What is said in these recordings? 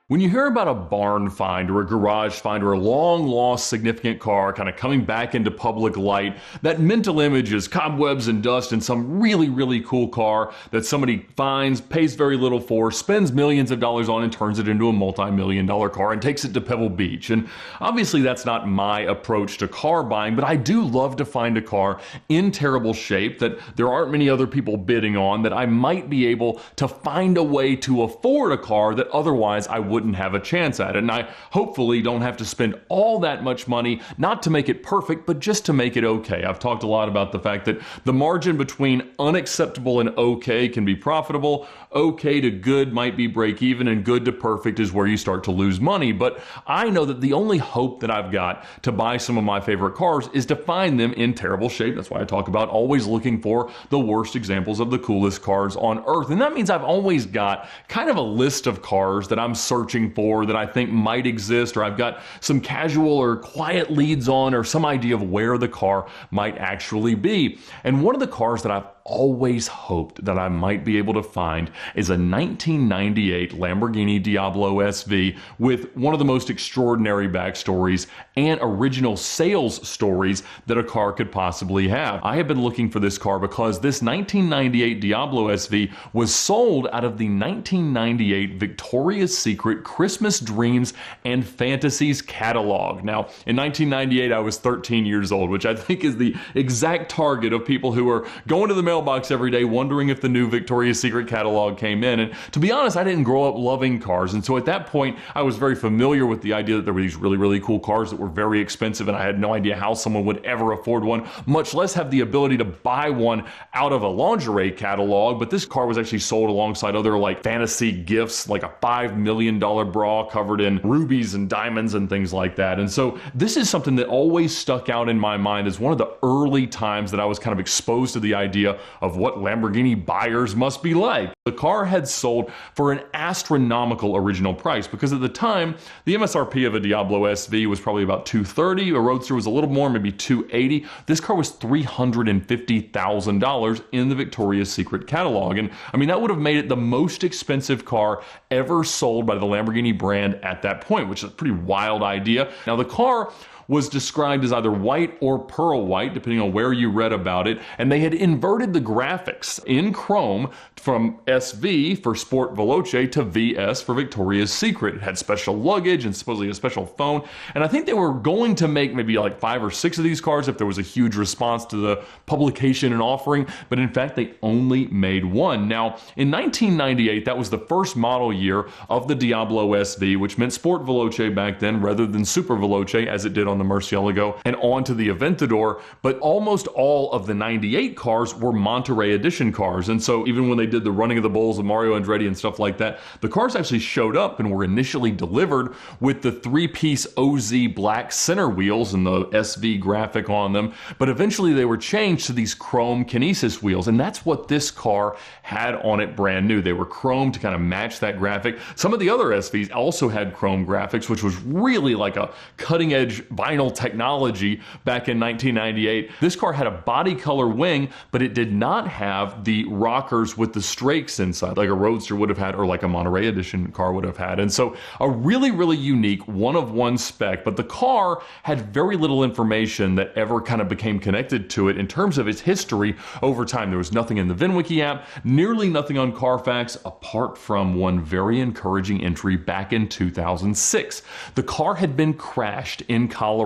When you hear about a barn find or a garage find or a long lost significant car kind of coming back into public light, that mental image is cobwebs and dust in some really cool car that somebody finds, pays very little for, spends millions of dollars on, and turns it into a multi-million-dollar car and takes it to Pebble Beach. And obviously that's not my approach to car buying, but I do love to find a car in terrible shape that there aren't many other people bidding on, that I might be able to find a way to afford a car that otherwise I wouldn't have a chance at it. And I hopefully don't have to spend all that much money, not to make it perfect, but just to make it okay. I've talked a lot about the fact that the margin between unacceptable and okay can be profitable. Okay to good might be break even, and good to perfect is where you start to lose money. But I know that the only hope that I've got to buy some of my favorite cars is to find them in terrible shape. That's why I talk about always looking for the worst examples of the coolest cars on earth. And that means I've always got kind of a list of cars that I'm searching for that I think might exist, or I've got some casual or quiet leads on, or some idea of where the car might actually be. And one of the cars that I've always hoped that I might be able to find is a 1998 Lamborghini Diablo SV with one of the most extraordinary backstories and original sales stories that a car could possibly have. I have been looking for this car because this 1998 Diablo SV was sold out of the 1998 Victoria's Secret Christmas Dreams and Fantasies catalog. Now, in 1998, I was 13 years old, which I think is the exact target of people who are going to the mailbox every day wondering if the new Victoria's Secret catalog came in. And to be honest, I didn't grow up loving cars. And so at that point, I was very familiar with the idea that there were these really cool cars that were very expensive, and I had no idea how someone would ever afford one, much less have the ability to buy one out of a lingerie catalog. But this car was actually sold alongside other like fantasy gifts, like a $5 million bra covered in rubies and diamonds and things like that. And so this is something that always stuck out in my mind as one of the early times that I was kind of exposed to the idea of what Lamborghini buyers must be like. The car had sold for an astronomical original price, because at the time, the MSRP of a Diablo SV was probably about $230. A Roadster was a little more, maybe $280. This car was $350,000 in the Victoria's Secret catalog. And I mean, that would have made it the most expensive car ever sold by the Lamborghini brand at that point, which is a pretty wild idea. Now, the car was described as either white or pearl white, depending on where you read about it, and they had inverted the graphics in chrome from SV for Sport Veloce to VS for Victoria's Secret. It had special luggage and supposedly a special phone, and I think they were going to make maybe like 5 or 6 of these cars if there was a huge response to the publication and offering, but in fact they only made one. Now, in 1998, that was the first model year of the Diablo SV, which meant Sport Veloce back then rather than Super Veloce as it did on the Murcielago and onto the Aventador. But almost all of the 98 cars were Monterey Edition cars, and so even when they did the Running of the Bulls of Mario Andretti and stuff like that, the cars actually showed up and were initially delivered with the 3-piece OZ black center wheels and the SV graphic on them, but eventually they were changed to these chrome Kinesis wheels, and that's what this car had on it brand new. They were chrome to kind of match that graphic. Some of the other SVs also had chrome graphics, which was really like a cutting edge vinyl technology back in 1998. This car had a body color wing, but it did not have the rockers with the strakes inside like a Roadster would have had, or like a Monterey Edition car would have had. And so a really unique one-of-one spec, but the car had very little information that ever kind of became connected to it in terms of its history over time. There was nothing in the VinWiki app, nearly nothing on Carfax, apart from one very encouraging entry back in 2006. The car had been crashed in Colorado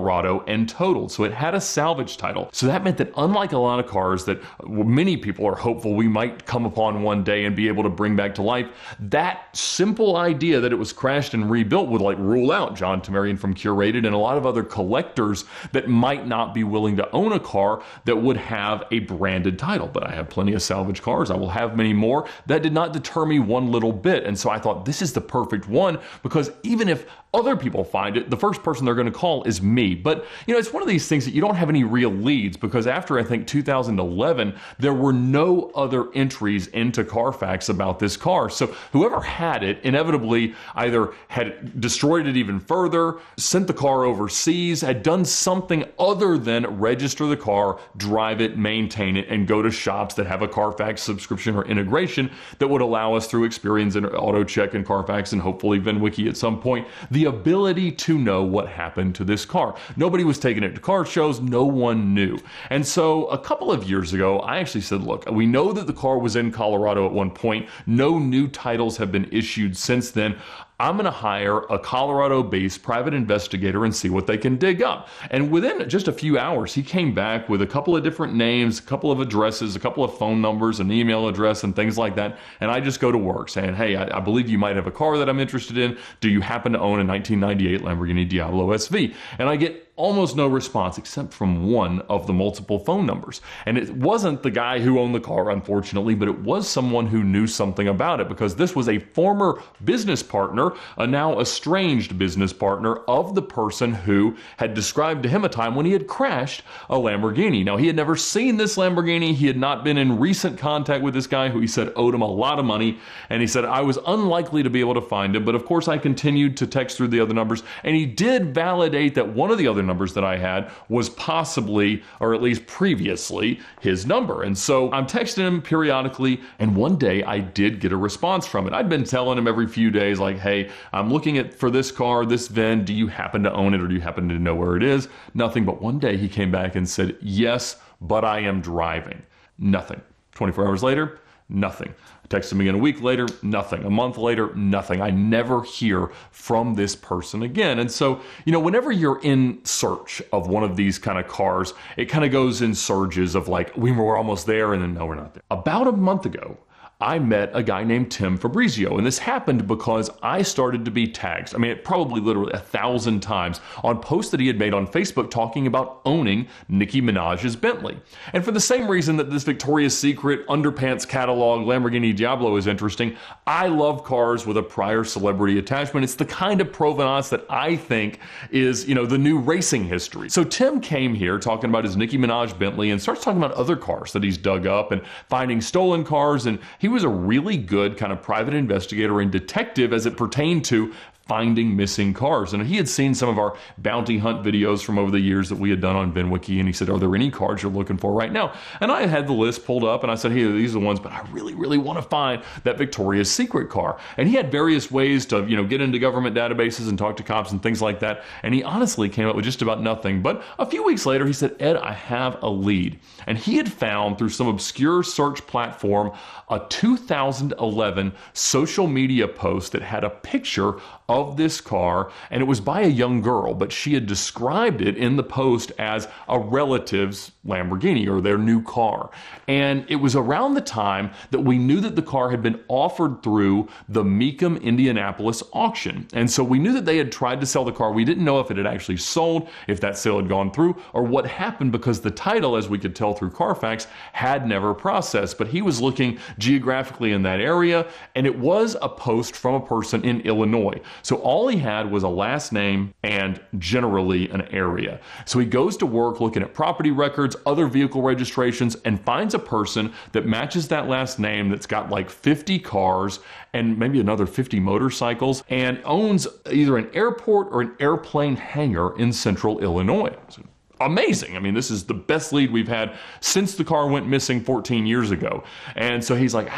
and totaled, so it had a salvage title. So that meant that unlike a lot of cars that many people are hopeful we might come upon one day and be able to bring back to life, that simple idea that it was crashed and rebuilt would like rule out John Tamarian from Curated and a lot of other collectors that might not be willing to own a car that would have a branded title. But I have plenty of salvage cars. I will have many more. That did not deter me one little bit. And so I thought this is the perfect one, because even if other people find it, the first person they're going to call is me. me. But, it's one of these things that you don't have any real leads, because after, I think, 2011, there were no other entries into Carfax about this car. So whoever had it inevitably either had destroyed it even further, sent the car overseas, had done something other than register the car, drive it, maintain it, and go to shops that have a Carfax subscription or integration that would allow us, through Experience and AutoCheck and Carfax and hopefully VinWiki at some point, the ability to know what happened to this car. Nobody was taking it to car shows. No one knew. And so a couple of years ago, I actually said, look, we know that the car was in Colorado at one point. No new titles have been issued since then. I'm going to hire a Colorado-based private investigator and see what they can dig up. And within just a few hours, he came back with a couple of different names, a couple of addresses, a couple of phone numbers, an email address, and things like that. And I just go to work saying, hey, I believe you might have a car that I'm interested in. Do you happen to own a 1998 Lamborghini Diablo SV? And I get almost no response except from one of the multiple phone numbers. And it wasn't the guy who owned the car, unfortunately, but it was someone who knew something about it, because this was a former business partner, a now estranged business partner of the person who had described to him a time when he had crashed a Lamborghini. Now, he had never seen this Lamborghini. He had not been in recent contact with this guy who he said owed him a lot of money. And he said, I was unlikely to be able to find him. But of course, I continued to text through the other numbers. And he did validate that one of the other numbers that I had was possibly, or at least previously, his number. And so I'm texting him periodically, and one day I did get a response from it. I'd been telling him every few days, like, hey, I'm looking for this car, this VIN, do you happen to own it, or do you happen to know where it is? Nothing. But one day he came back and said, yes, but I am driving. Nothing. 24 hours later, nothing. I texted him again a week later, nothing. A month later, nothing. I never hear from this person again. And so, whenever you're in search of one of these kind of cars, it kind of goes in surges of like, we were almost there, and then no, we're not there. About a month ago, I met a guy named Tim Fabrizio, and this happened because I started to be tagged. I mean, probably literally 1,000 times on posts that he had made on Facebook talking about owning Nicki Minaj's Bentley. And for the same reason that this Victoria's Secret underpants catalog Lamborghini Diablo is interesting, I love cars with a prior celebrity attachment. It's the kind of provenance that I think is, the new racing history. So Tim came here talking about his Nicki Minaj Bentley and starts talking about other cars that he's dug up and finding stolen cars, and he was a really good kind of private investigator and detective as it pertained to finding missing cars. And he had seen some of our bounty hunt videos from over the years that we had done on VinWiki, and he said, are there any cars you're looking for right now? And I had the list pulled up, and I said, hey, these are the ones, but I really, really want to find that Victoria's Secret car. And he had various ways to, get into government databases and talk to cops and things like that. And he honestly came up with just about nothing. But a few weeks later, he said, Ed, I have a lead. And he had found through some obscure search platform a 2011 social media post that had a picture of this car, and it was by a young girl, but she had described it in the post as a relative's Lamborghini, or their new car. And it was around the time that we knew that the car had been offered through the Mecum, Indianapolis auction. And so we knew that they had tried to sell the car. We didn't know if it had actually sold, if that sale had gone through, or what happened, because the title, as we could tell through Carfax, had never processed. But he was looking geographically in that area, and it was a post from a person in Illinois. So all he had was a last name and generally an area. So he goes to work looking at property records, other vehicle registrations, and finds a person that matches that last name that's got like 50 cars and maybe another 50 motorcycles, and owns either an airport or an airplane hangar in central Illinois. So amazing. I mean, this is the best lead we've had since the car went missing 14 years ago. And so he's like,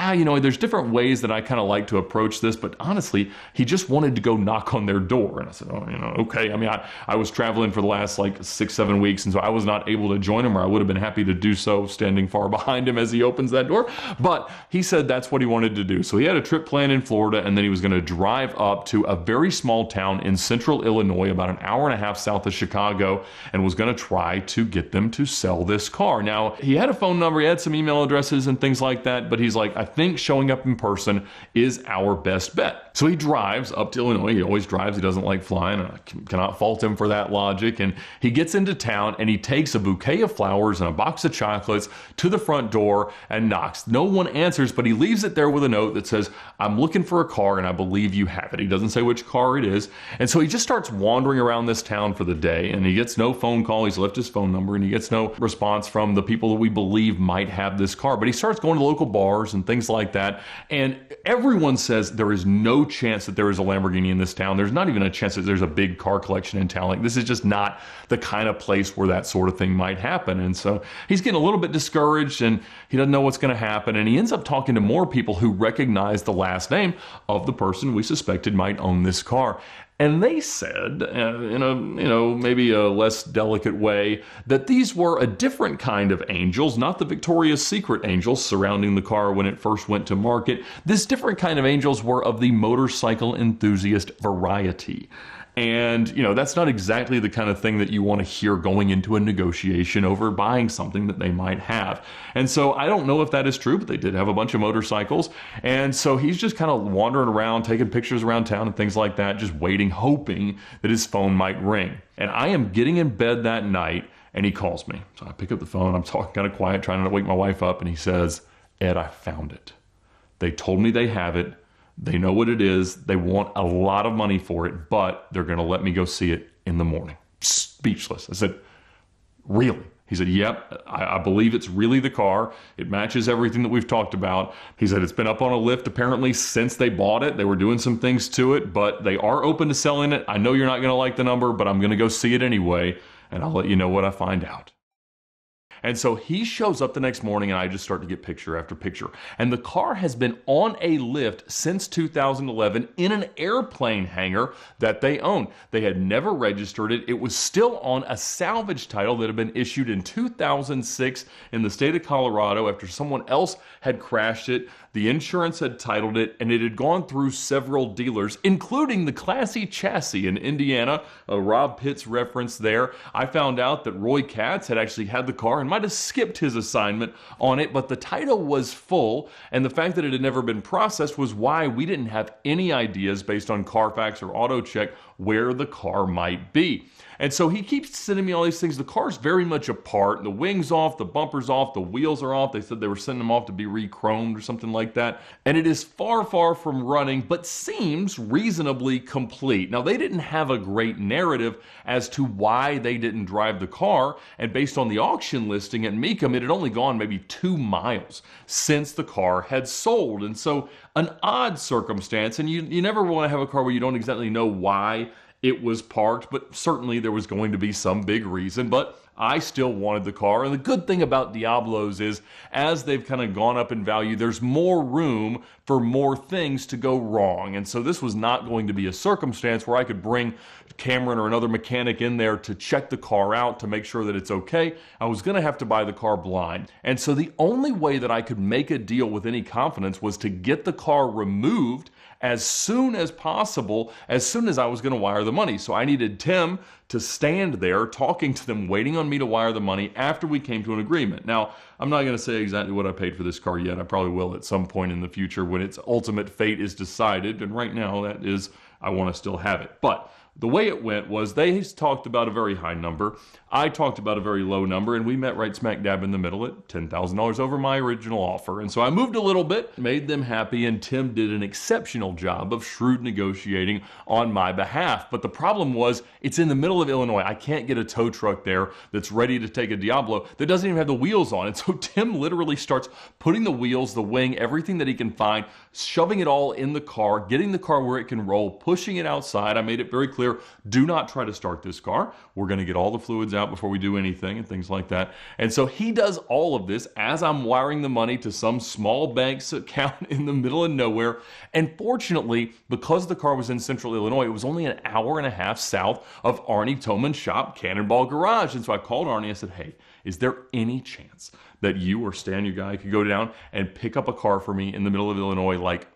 there's different ways that I kind of like to approach this, but honestly, he just wanted to go knock on their door. And I said, okay. I mean, I was traveling for the last like 6-7 weeks, and so I was not able to join him, or I would have been happy to do so standing far behind him as he opens that door. But he said that's what he wanted to do. So he had a trip planned in Florida, and then he was going to drive up to a very small town in central Illinois, about an hour and a half south of Chicago, and was going to try to get them to sell this car. Now, he had a phone number, he had some email addresses and things like that, but he's like, I think showing up in person is our best bet. So he drives up to Illinois. He always drives. He doesn't like flying. I cannot fault him for that logic. And he gets into town and he takes a bouquet of flowers and a box of chocolates to the front door and knocks. No one answers, but he leaves it there with a note that says, I'm looking for a car and I believe you have it. He doesn't say which car it is. And so he just starts wandering around this town for the day, and he gets no phone call. He's left his phone number and he gets no response from the people that we believe might have this car. But he starts going to local bars and things like that. And everyone says there is no chance that there is a Lamborghini in this town. There's not even a chance that there's a big car collection in town. Like, this is just not the kind of place where that sort of thing might happen. And so he's getting a little bit discouraged and he doesn't know what's going to happen. And he ends up talking to more people who recognize the last name of the person we suspected might own this car. And they said, in a, maybe a less delicate way, that these were a different kind of angels, not the Victoria's Secret angels surrounding the car when it first went to market. This different kind of angels were of the motorcycle enthusiast variety. And, that's not exactly the kind of thing that you want to hear going into a negotiation over buying something that they might have. And so I don't know if that is true, but they did have a bunch of motorcycles. And so he's just kind of wandering around, taking pictures around town and things like that, just waiting, hoping that his phone might ring. And I am getting in bed that night and he calls me. So I pick up the phone, I'm talking kind of quiet, trying to wake my wife up. And he says, Ed, I found it. They told me they have it. They know what it is. They want a lot of money for it, but they're going to let me go see it in the morning. Speechless. I said, really? He said, yep, I believe it's really the car. It matches everything that we've talked about. He said it's been up on a lift apparently since they bought it. They were doing some things to it, but they are open to selling it. I know you're not going to like the number, but I'm going to go see it anyway, and I'll let you know what I find out. And so he shows up the next morning and I just start to get picture after picture. And the car has been on a lift since 2011 in an airplane hangar that they own. They had never registered it. It was still on a salvage title that had been issued in 2006 in the state of Colorado after someone else had crashed it. The insurance had titled it, and it had gone through several dealers, including the Classy Chassis in Indiana, a Rob Pitts reference there. I found out that Roy Katz had actually had the car and might have skipped his assignment on it, but the title was full, and the fact that it had never been processed was why we didn't have any ideas based on Carfax or AutoCheck where the car might be. And so he keeps sending me all these things. The car's very much apart. The wing's off, the bumper's off, the wheels are off. They said they were sending them off to be re-chromed or something like that. And it is far, far from running, but seems reasonably complete. Now, they didn't have a great narrative as to why they didn't drive the car. And based on the auction listing at Mecum, it had only gone maybe 2 miles since the car had sold. And so an odd circumstance, and you never want to have a car where you don't exactly know why it was parked, but certainly there was going to be some big reason. But I still wanted the car. And the good thing about Diablos is, as they've kind of gone up in value, there's more room for more things to go wrong. And so this was not going to be a circumstance where I could bring Cameron or another mechanic in there to check the car out to make sure that it's okay. I was going to have to buy the car blind. And so the only way that I could make a deal with any confidence was to get the car removed as soon as possible, as soon as I was going to wire the money. So I needed Tim to stand there talking to them, waiting on me to wire the money after we came to an agreement. Now, I'm not going to say exactly what I paid for this car yet. I probably will at some point in the future when its ultimate fate is decided. And right now, that is, I want to still have it. But the way it went was they talked about a very high number. I talked about a very low number, and we met right smack dab in the middle at $10,000 over my original offer. And so I moved a little bit, made them happy, and Tim did an exceptional job of shrewd negotiating on my behalf. But the problem was, it's in the middle of Illinois. I can't get a tow truck there that's ready to take a Diablo that doesn't even have the wheels on it. So Tim literally starts putting the wheels, the wing, everything that he can find, shoving it all in the car, getting the car where it can roll, pushing it outside. I made it very clear, do not try to start this car. We're going to get all the fluids out before we do anything and things like that. And so he does all of this as I'm wiring the money to some small bank's account in the middle of nowhere. And fortunately, because the car was in central Illinois, it was only an hour and a half south of Arnie Toman's shop, Cannonball Garage. And so I called Arnie. I said, hey, is there any chance that you or Stan, your guy, could go down and pick up a car for me in the middle of Illinois, like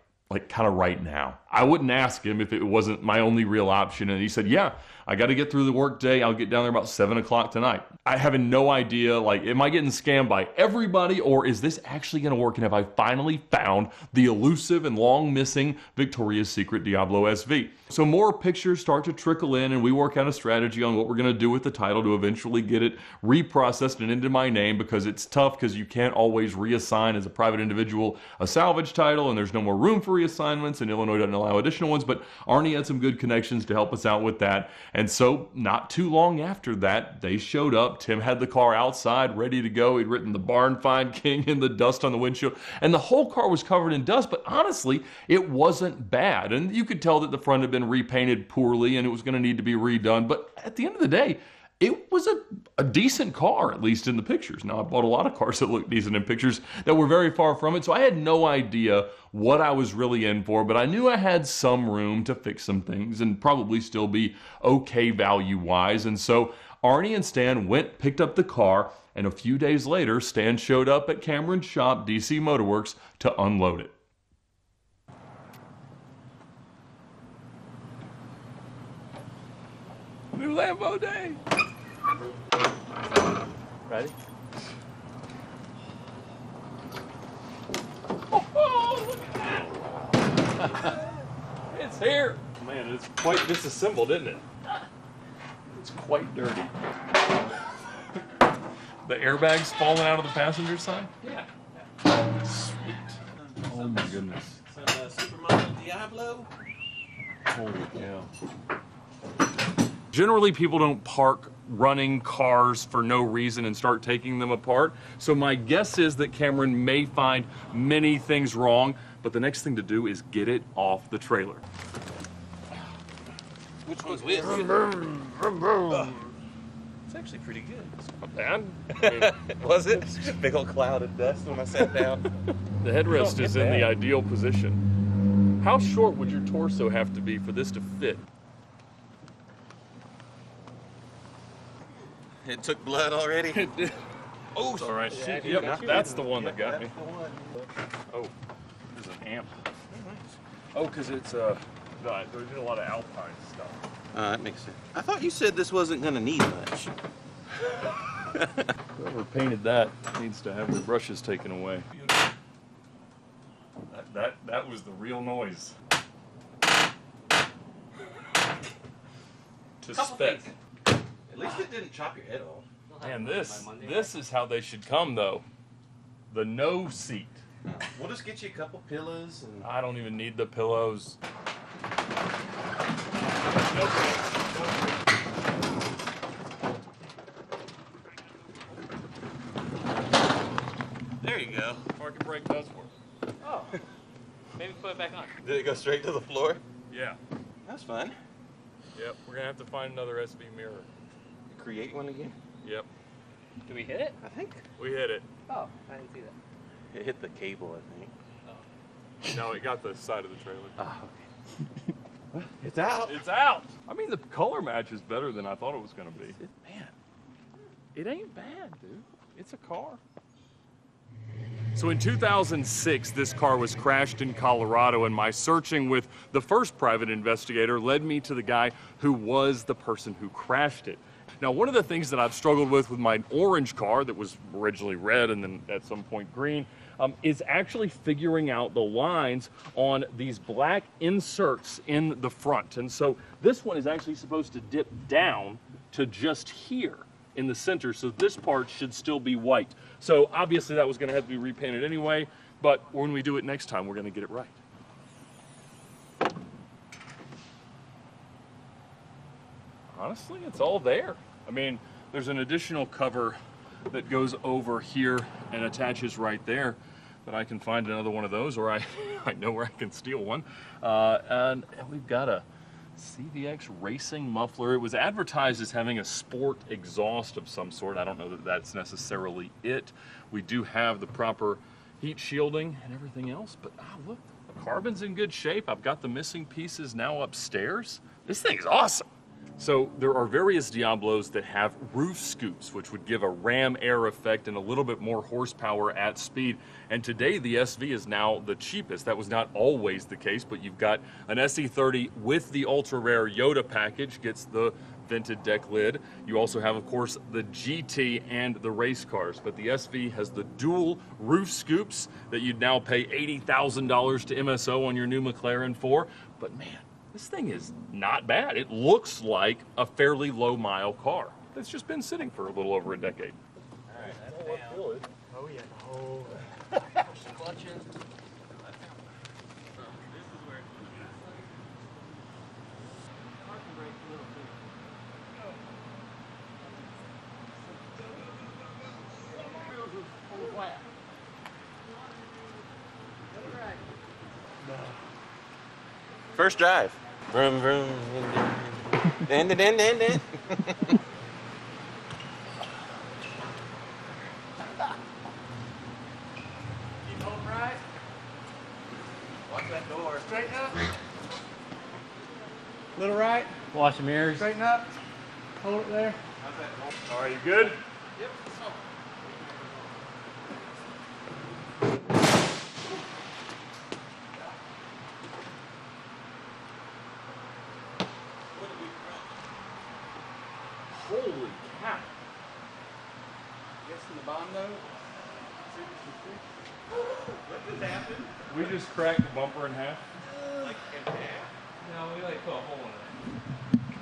kind of right now? I wouldn't ask him if it wasn't my only real option. And he said, yeah, I got to get through the work day. I'll get down there about 7 o'clock tonight. I have no idea, like, am I getting scammed by everybody, or is this actually going to work? And have I finally found the elusive and long missing Victoria's Secret Diablo SV? So more pictures start to trickle in, and we work out a strategy on what we're going to do with the title to eventually get it reprocessed and into my name, because it's tough because you can't always reassign as a private individual a salvage title, and there's no more room for reassignments, and Illinois doesn't allow additional ones. But Arnie had some good connections to help us out with that. And so not too long after that, they showed up. Tim had the car outside ready to go. He'd written the Barn Find King in the dust on the windshield, and the whole car was covered in dust, but honestly, it wasn't bad. And you could tell that the front had been repainted poorly and it was going to need to be redone. But at the end of the day, it was a decent car, at least in the pictures. Now, I bought a lot of cars that looked decent in pictures that were very far from it, so I had no idea what I was really in for, but I knew I had some room to fix some things and probably still be okay value-wise. And so Arnie and Stan picked up the car, and a few days later, Stan showed up at Cameron's shop, DC Motorworks, to unload it. New Lambo day! Ready? Oh, look at that! It's here! Man, it's quite disassembled, isn't it? It's quite dirty. The airbag's falling out of the passenger side? Yeah. Sweet. Oh my goodness. Supermodel Diablo. Holy cow. Generally, people don't park running cars for no reason and start taking them apart. So my guess is that Cameron may find many things wrong, but the next thing to do is get it off the trailer. Which one's whiz? It's actually pretty good. It's not bad. I mean, Was it? Big old cloud of dust when I sat down. the headrest is in the ideal position. How short would your torso have to be for this to fit? It took blood already? It did. Oh, All right. Yeah, Yep, that's the one that got me. That's the one. Oh, there's an amp. Oh, because it's they did a lot of Alpine stuff. That makes sense. I thought you said this wasn't going to need much. Whoever painted that needs to have their brushes taken away. That was the real noise. To spec. At least it didn't chop your head off. Man, this is how they should come though. The no seat. We'll just get you a couple pillows and I don't even need the pillows. there you go. Parking brake does work. Oh, maybe put it back on. Did it go straight to the floor? Yeah. That's fun. Yep. We're gonna have to find another SV mirror. Create one again? Yep. Do we hit it? I think. We hit it. Oh, I didn't see that. It hit the cable, I think. No, it got the side of the trailer. Oh, okay. It's out. It's out. I mean, the color match is better than I thought it was gonna be. Man. It ain't bad, dude. It's a car. So in 2006, this car was crashed in Colorado, and my searching with the first private investigator led me to the guy who was the person who crashed it. Now, one of the things that I've struggled with my orange car that was originally red and then at some point green is actually figuring out the lines on these black inserts in the front. And so this one is actually supposed to dip down to just here in the center, so this part should still be white. So obviously that was going to have to be repainted anyway, but when we do it next time, we're going to get it right. Honestly, it's all there. I mean, there's an additional cover that goes over here and attaches right there, but I can find another one of those, or I know where I can steal one. And we've got a CVX racing muffler. It was advertised as having a sport exhaust of some sort. I don't know that that's necessarily it. We do have the proper heat shielding and everything else, but look, the carbon's in good shape. I've got the missing pieces now upstairs. This thing's awesome. So there are various Diablos that have roof scoops, which would give a ram air effect and a little bit more horsepower at speed. And today the SV is now the cheapest. That was not always the case, but you've got an SE30 with the ultra rare Yoda package, gets the vented deck lid. You also have, of course, the GT and the race cars, but the SV has the dual roof scoops that you'd now pay $80,000 to MSO on your new McLaren for. But man, this thing is not bad. It looks like a fairly low mile car that's just been sitting for a little over a decade. All right, that's down. Feel it. Oh yeah. Oh. Push the clutch in. First drive. Vroom, vroom. Din, din, din, din, din. Keep holding right. Watch that door. Straighten up. Little right. Watch the mirrors. Straighten up. Hold it there. All right, you good? Yep. Holy cow. Guessing the bomb note. What just happened? We just cracked the bumper in half. Like in half? No, we like put a hole in it.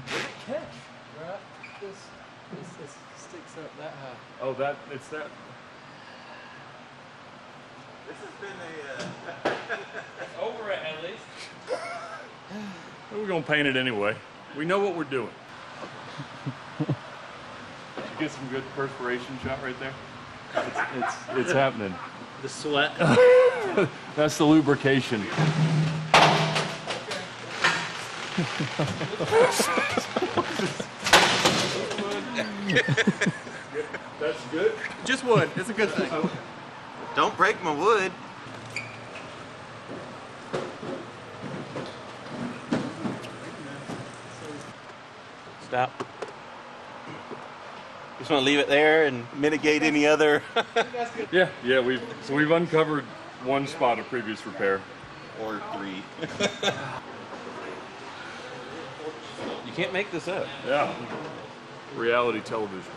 What did it catch? Right. This sticks up that high. Oh, it's that. This has been a... Over it at least. We're gonna paint it anyway. We know what we're doing. Did you get some good perspiration shot right there? It's happening. The sweat. That's the lubrication. That's good. Just wood. It's a good thing. Don't break my wood. Stop. Just want to leave it there and mitigate any other. Yeah. We've uncovered one spot of previous repair. Or three. You can't make this up. Yeah. Reality television.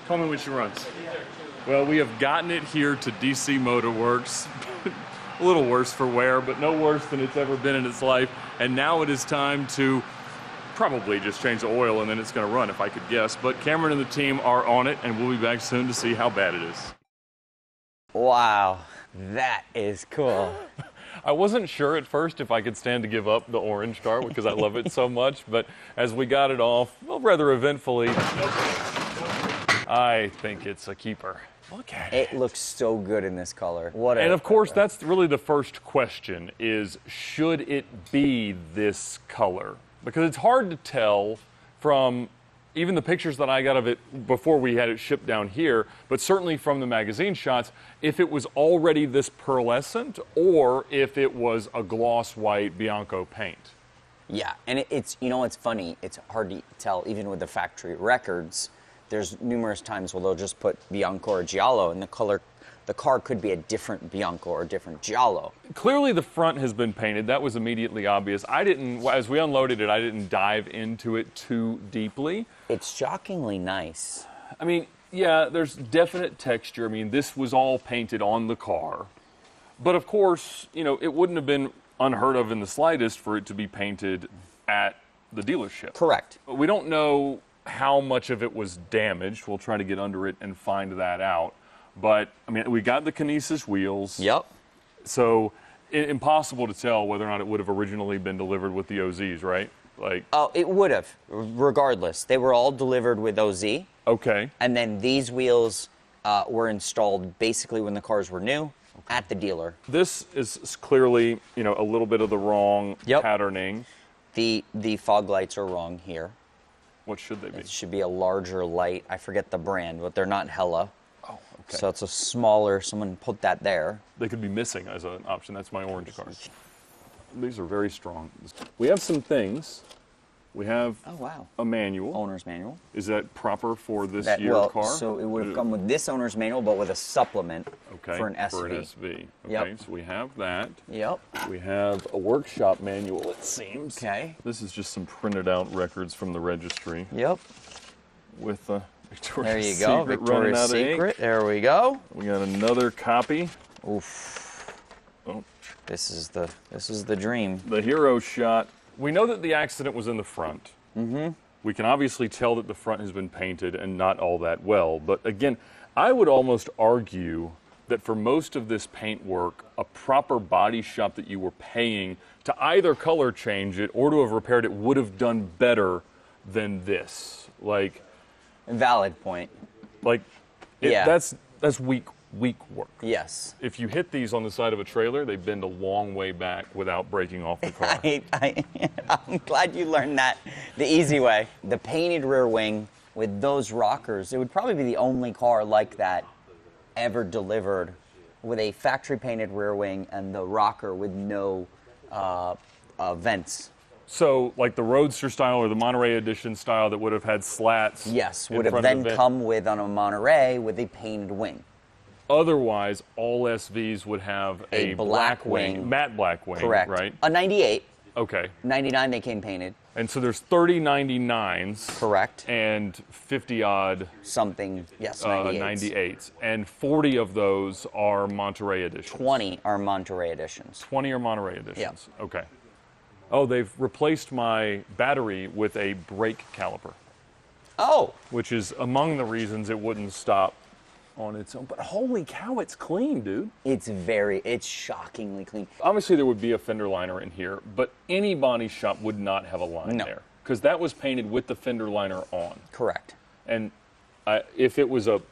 Call me when she runs. Well, we have gotten it here to DC Motor Works. A little worse for wear, but no worse than it's ever been in its life. And now it is time to probably just change the oil and then it's going to run, if I could guess. But Cameron and the team are on it, and we'll be back soon to see how bad it is. Wow, that is cool. I wasn't sure at first if I could stand to give up the orange car because I love it so much, but as we got it off, well, rather eventfully, I think it's a keeper. Look at it. It looks so good in this color. And of course, that's really the first question is, should it be this color? Because it's hard to tell from even the pictures that I got of it before we had it shipped down here, but certainly from the magazine shots, if it was already this pearlescent or if it was a gloss white Bianco paint. Yeah, and it's, you know, it's funny, it's hard to tell even with the factory records. There's numerous times where they'll just put Bianco or Giallo, and the car could be a different Bianco or a different Giallo. Clearly the front has been painted. That was immediately obvious. As we unloaded it, I didn't dive into it too deeply. It's shockingly nice. I mean, yeah, there's definite texture. I mean, this was all painted on the car. But of course, you know, it wouldn't have been unheard of in the slightest for it to be painted at the dealership. Correct. We don't know how much of it was damaged. We'll try to get under it and find that out. But, I mean, we got the Kinesis wheels. Yep. So, impossible to tell whether or not it would have originally been delivered with the OZs, right? Oh, it would have, regardless. They were all delivered with OZ. Okay. And then these wheels were installed basically when the cars were new at the dealer. This is clearly, you know, a little bit of the wrong patterning. The fog lights are wrong here. What should they be? It should be a larger light. I forget the brand, but they're not Hella. Oh, okay. So it's a smaller, someone put that there. They could be missing as an option. That's my orange car. These are very strong. We have some things We have Oh, wow. a manual. Owner's manual. Is that proper for this That, year well, car? so it would have come with this owner's manual, but with a supplement Okay, for an SV. For an SV. Okay, Yep. so we have that. Yep. We have a workshop manual, it seems. Okay. This is just some printed out records from the registry Yep. with Victoria's There you go. Secret running Victoria's out of ink. Secret. There we go. We got another copy. Oof. Oh, This is the dream. the hero shot. We know that the accident was in the front. Mm-hmm. We can obviously tell that the front has been painted and not all that well. But again, I would almost argue that for most of this paint work, a proper body shop that you were paying to either color change it or to have repaired it would have done better than this. Like, Valid point. Yeah. That's weak work. Yes. If you hit these on the side of a trailer, they bend a long way back without breaking off the car. I'm glad you learned that the easy way. The painted rear wing with those rockers, it would probably be the only car like that ever delivered with a factory painted rear wing and the rocker with no vents. So, like the Roadster style or the Monterey Edition style that would have had slats. Yes, in would have front of then the vent. come with on a Monterey with a painted wing. Otherwise, all SVs would have A black wing. matte black wing, Correct. right? A 98. Okay. 99 they came painted. And so there's 30 99s. Correct. And 50 odd Something, yes, 98s. 98s. And 40 of those are Monterey Editions. 20 are Monterey editions. 20 are Monterey Editions. Yeah. Okay. Oh, they've replaced my battery with a brake caliper, Oh, which is among the reasons it wouldn't stop on its own. But holy cow, it's clean, dude. it's shockingly clean. Obviously, there would be a fender liner in here, but any body shop would not have a line No. there because that was painted with the fender liner on. Correct. And if it was a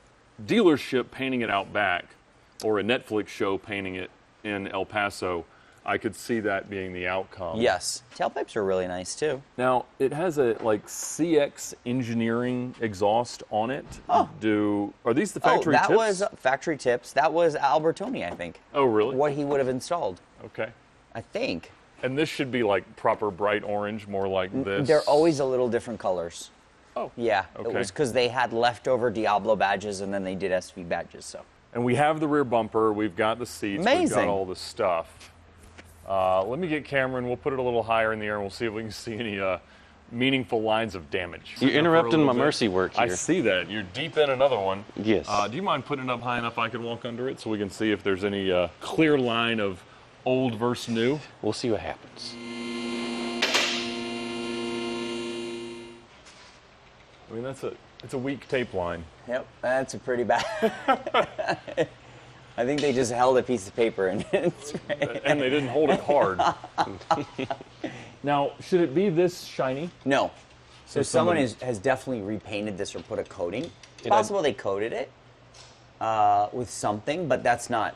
dealership painting it out back or a Netflix show painting it in El Paso, I could see that being the outcome. Yes. Tailpipes are really nice too. Now, it has a CX engineering exhaust on it. Oh. Are these the factory that tips? was factory tips. That was Albertoni, I think. Oh, really? What he would have installed, Okay. I think. And this should be like proper bright orange, more like this. They're always a little different colors. Oh. Yeah, Okay. it was because they had leftover Diablo badges and then they did SV badges. So And we have the rear bumper. We've got the seats. We've Amazing. got all the stuff. Let me get Cameron. We'll put it a little higher in the air, and we'll see if we can see any meaningful lines of damage. You're interrupting my bit. mercy work here. I see that. You're deep in another one. Yes. Do you mind putting it up high enough I can walk under it so we can see if there's any clear line of old versus new? We'll see what happens. I mean, it's a weak tape line. yep, that's a pretty bad. I think they just held a piece of paper and it's And they didn't hold it hard. Now, should it be this shiny? No. So someone somebody- has definitely repainted this or put a coating. It's It possible they coated it with something, but that's not.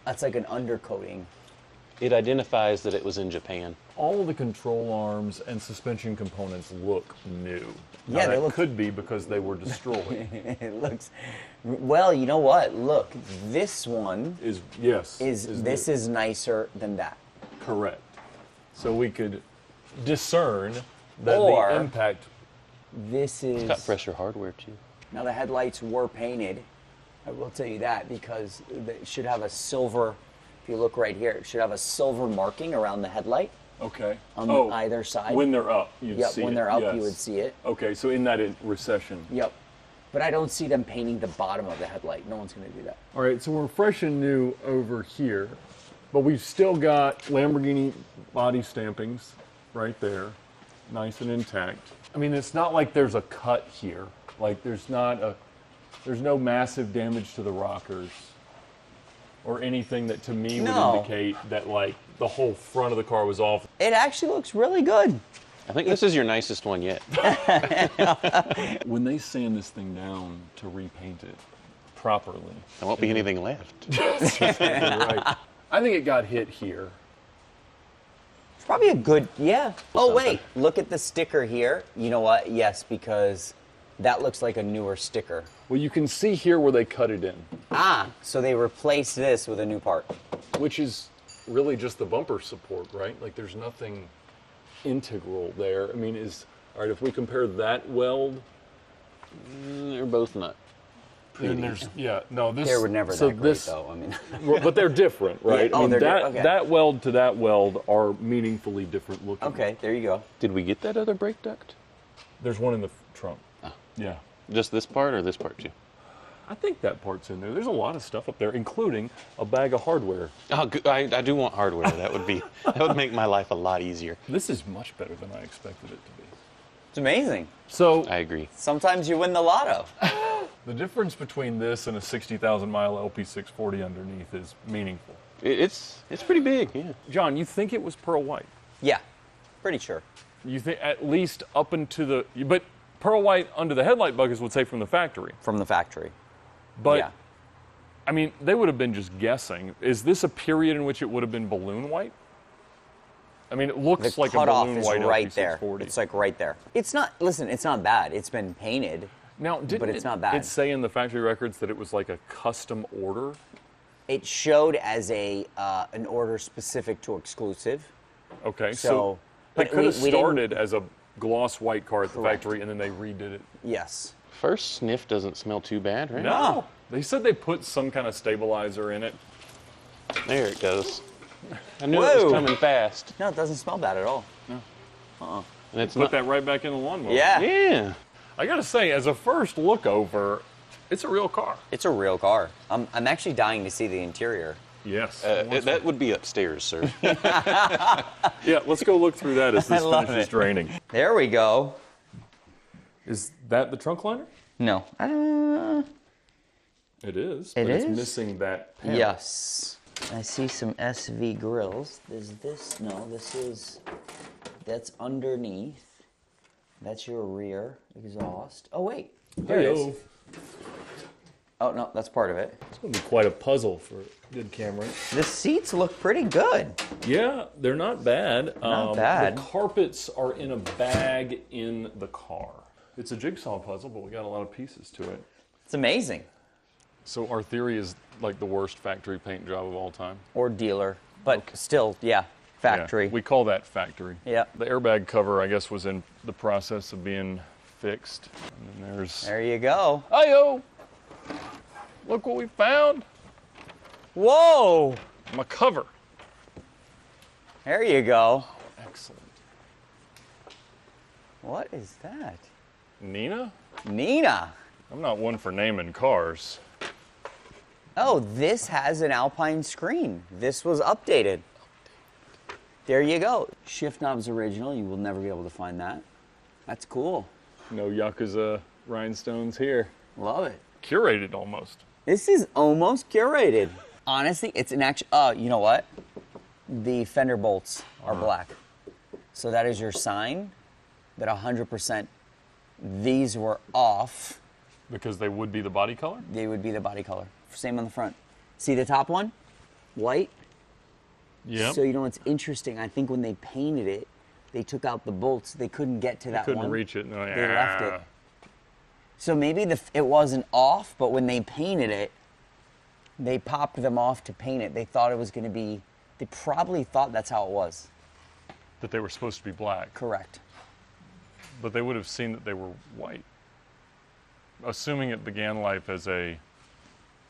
That's like an undercoating. It identifies that it was in Japan. All of the control arms and suspension components look new. Yeah, they that look- could be because they were destroyed. It looks. Well, you know what? Look, this one Is this is nicer than that. correct. So we could discern that Or- the impact. This is. It's got fresher hardware too. Now the headlights were painted. I will tell you that because it should have a silver. If you look right here, it should have a silver marking around the headlight Okay. on either side. When they're up, you'd Yep, see when it. they're up, Yes. you would see it. Okay, so in that recession. Yep. But I don't see them painting the bottom of the headlight. No one's going to do that. All right, so we're fresh and new over here, but we've still got Lamborghini body stampings right there, nice and intact. I mean, it's not like there's a cut here. Like there's no massive damage to the rockers or anything that to me No. would indicate that like the whole front of the car was off. It actually looks really good. I think this is your nicest one yet. When they sand this thing down to repaint it properly, There won't be anything left. you're right. I think it got hit here. It's probably a good, yeah. Oh, wait, look at the sticker here. You know what? Yes, because that looks like a newer sticker. Well, you can see here where they cut it in, Ah, so they replaced this with a new part. which is really just the bumper support, right? Like there's nothing integral there? I mean, all right, if we compare that weld, They're both not. then there's, this. They were never so that great, this, though. I mean, but they're different, right? Yeah. I mean, they're that, okay. that weld to that weld are meaningfully different looking. okay, there you go. Did we get that other brake duct? There's one in the trunk. Oh. Yeah. Just this part or this part too? I think that part's in there. There's a lot of stuff up there, including a bag of hardware. Oh, good. I do want hardware. That would make my life a lot easier. This is much better than I expected it to be. It's amazing. So I agree. Sometimes you win the lotto. the difference between this and a 60,000 mile LP640 underneath is meaningful. It's pretty big. Yeah. John, you think it was pearl white? Yeah, pretty sure. You think at least up into but pearl white under the headlight buckets would say from the factory. From the factory. But yeah. I mean, they would have been just guessing. Is this a period in which it would have been balloon white? I mean, it looks The like a cutoff balloon is white right there. LP640. It's like right there. It's not. Listen, it's not bad. It's been painted. Now, but it's not bad. It say in the factory records that it was like a custom order? It showed as an order specific to exclusive. Okay, So, they but could have we didn't- started as a gloss white car at the Correct. factory and then they redid it. Yes. First sniff doesn't smell too bad, right? No. They said they put some kind of stabilizer in it. There it goes. I knew it Whoa. was coming fast. No, it doesn't smell bad at all. And it's Put not. that right back in the lawnmower. Yeah. Yeah. I gotta say, as a first look over, it's a real car. It's a real car. I'm actually dying to see the interior. Yes. That would be upstairs, sir. Yeah, let's go look through that as this I love finishes it. draining. There we go. Is that the trunk liner? No. It is. It but is? It's missing that panel. Yes. I see some SV grills. There's this. No, that's underneath. That's your rear exhaust. Oh, wait. There it is. Hey-o. Oh, no, that's part of it. It's going to be quite a puzzle for a good camera. The seats look pretty good. Yeah, they're not bad. Not bad. The carpets are in a bag in the car. It's a jigsaw puzzle, but we got a lot of pieces to it. It's amazing. So our theory is like the worst factory paint job of all time. Or dealer. But still, yeah, factory. Yeah, we call that factory. Yeah. The airbag cover, I guess, was in the process of being fixed. And then there's... There you go. Hi-yo! Look what we found! Whoa! My cover. There you go. Excellent. What is that? Nina? Nina. I'm not one for naming cars. Oh, this has an Alpine screen. This was updated. There you go. Shift knobs original. You will never be able to find that. That's cool. No Yakuza rhinestones here. Love it. Curated almost. This is almost curated. Honestly, it's an actual. You know what? The fender bolts are black. So that is your sign that 100% these were off. Because they would be the body color? They would be the body color. Same on the front. See the top one? White. Yeah. So you know what's interesting? I think when they painted it, they took out the bolts. They couldn't get to that Couldn't one. reach it. No, They left it. So maybe it wasn't off, but when they painted it, they popped them off to paint it. They thought it was going to be. They probably thought that's how it was. That they were supposed to be black. Correct. But they would have seen that they were white. Assuming it began life as a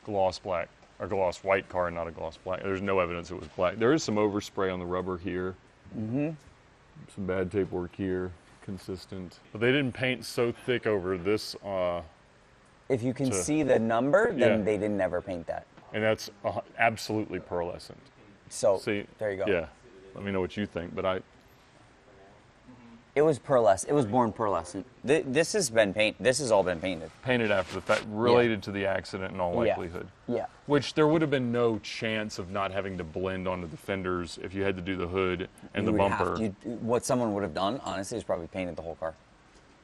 gloss black or gloss white car, not a gloss black. There's no evidence it was black. There is some overspray on the rubber here. Mm-hmm. Some bad tape work here, consistent. But they didn't paint so thick over this, If you can see the number, then Yeah. they didn't never paint that. and that's absolutely pearlescent. So See, there you go. Yeah, let me know what you think. But It was pearlescent. It was born pearlescent. This has been This has all been painted. painted after the fact, related to the accident in all likelihood. Yeah. Which there would have been no chance of not having to blend onto the fenders if you had to do the hood and the You would have bumper. to- what someone would have done, honestly, is probably painted the whole car,